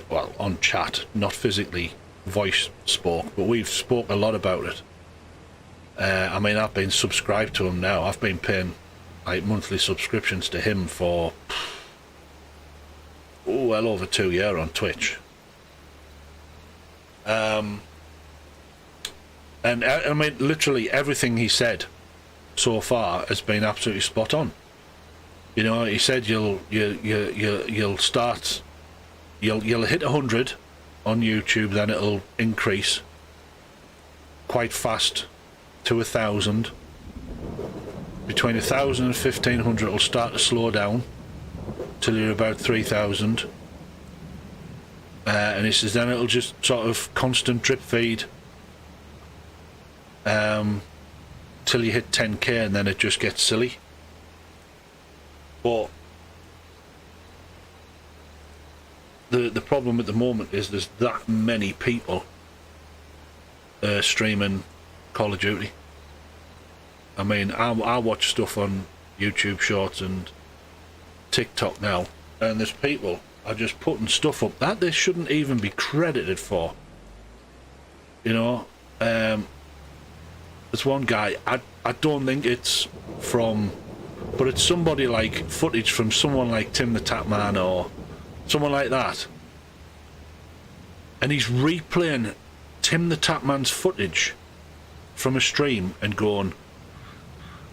well, on chat, not physically voice spoke, but we've spoke a lot about it. I mean, I've been subscribed to him now. I've been paying like monthly subscriptions to him for well over 2 years on Twitch. And I mean, literally everything he said so far has been absolutely spot on. You know, he said you'll hit 100 on YouTube, then it'll increase quite fast to 1,000. Between 1,000 and 1,500 it'll start to slow down till you're about 3,000. And he says then it'll just sort of constant drip feed till you hit 10k, and then it just gets silly. But the problem at the moment is there's that many people streaming Call of Duty. I mean, I watch stuff on YouTube Shorts and TikTok now, and there's people are just putting stuff up that they shouldn't even be credited for. You know, there's one guy, I don't think it's from, but it's somebody like footage from someone like Tim the Tatman or someone like that, and he's replaying Tim the Tatman's footage from a stream and going,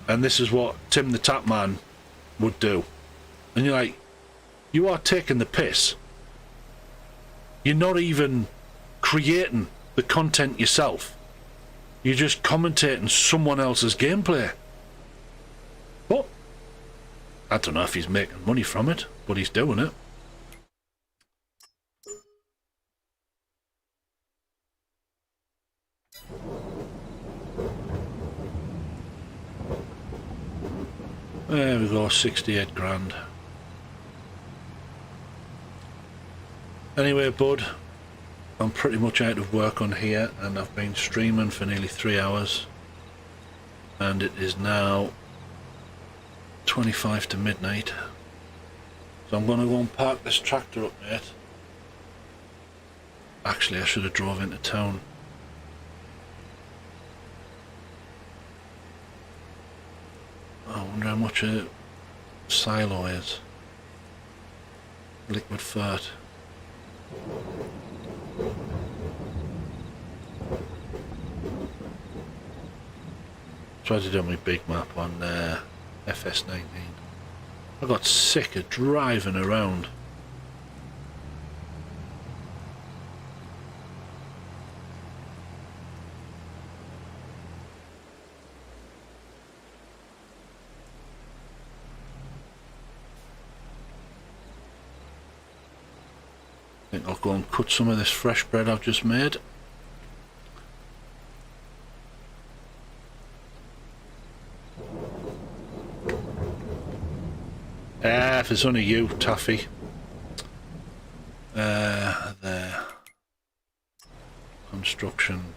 and this is what Tim the Tatman would do. And you're like, you are taking the piss. You're not even creating the content yourself. You're just commentating someone else's gameplay. But I don't know if he's making money from it, but he's doing it. There we go, 68 grand. Anyway, bud, I'm pretty much out of work on here, and I've been streaming for nearly 3 hours, and it is now 25 to midnight. So I'm going to go and park this tractor up, mate. Actually, I should have drove into town. I wonder how much a silo is. Liquid fert. Tried to do my big map on FS19. I got sick of driving around. I think I'll go and cut some of this fresh bread I've just made. If it's only you, Taffy. There. Construction.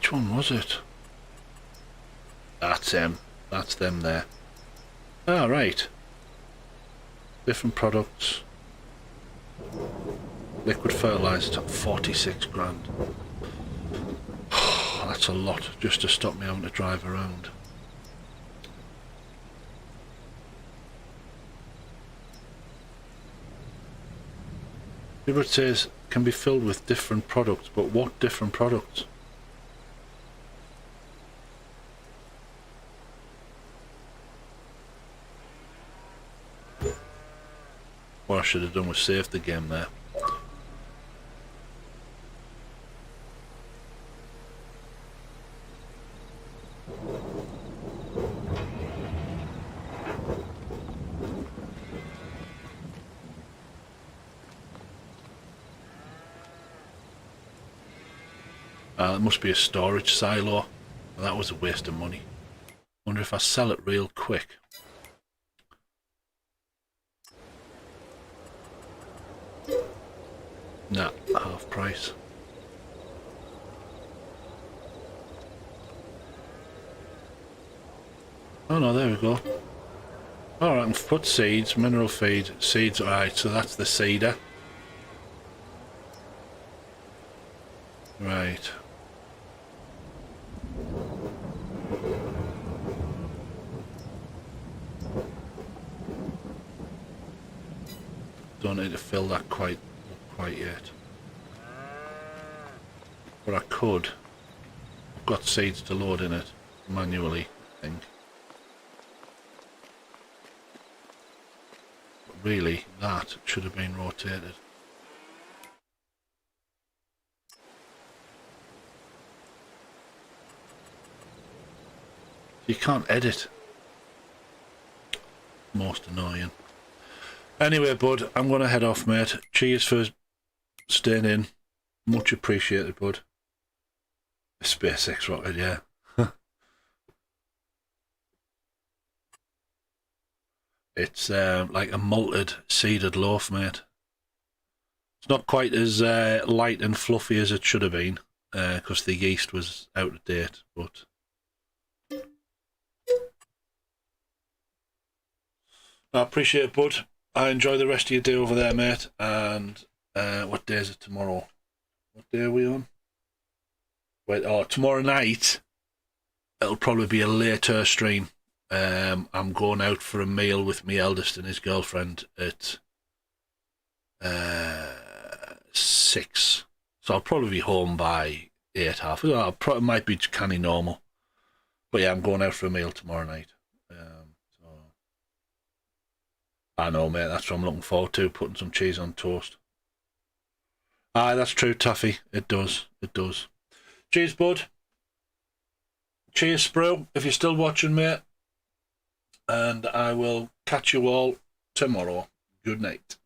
Which one was it? That's them. That's them there. Ah, right. Different products. Liquid fertilizer at 46 grand. That's a lot just to stop me having to drive around. Here it says can be filled with different products, but what different products? What I should have done was save the game there. It must be a storage silo. Well, that was a waste of money. Wonder if I sell it real quick. Nah, half price. Oh no, there we go. Alright, I can put seeds, mineral feed, seeds, alright, so that's the seeder. Right. Don't need to fill that quite yet. But I could. I've got seeds to load in it manually, I think. But really, that should have been rotated. You can't edit. Most annoying. Anyway, bud, I'm going to head off, mate. Cheers for staying in. Much appreciated, bud. A SpaceX rocket, yeah. It's like a malted seeded loaf, mate. It's not quite as light and fluffy as it should have been, because the yeast was out of date, but... I appreciate it, bud. I enjoy the rest of your day over there, mate. And what day is it tomorrow? What day are we on? Wait, oh, tomorrow night, it'll probably be a later stream. I'm going out for a meal with my eldest and his girlfriend at 6. So I'll probably be home by 8, half. It might be canny normal. But yeah, I'm going out for a meal tomorrow night. I know, mate, that's what I'm looking forward to, putting some cheese on toast. Aye, that's true, Taffy. It does. It does. Cheers, bud. Cheers, Sprue, if you're still watching, mate. And I will catch you all tomorrow. Good night.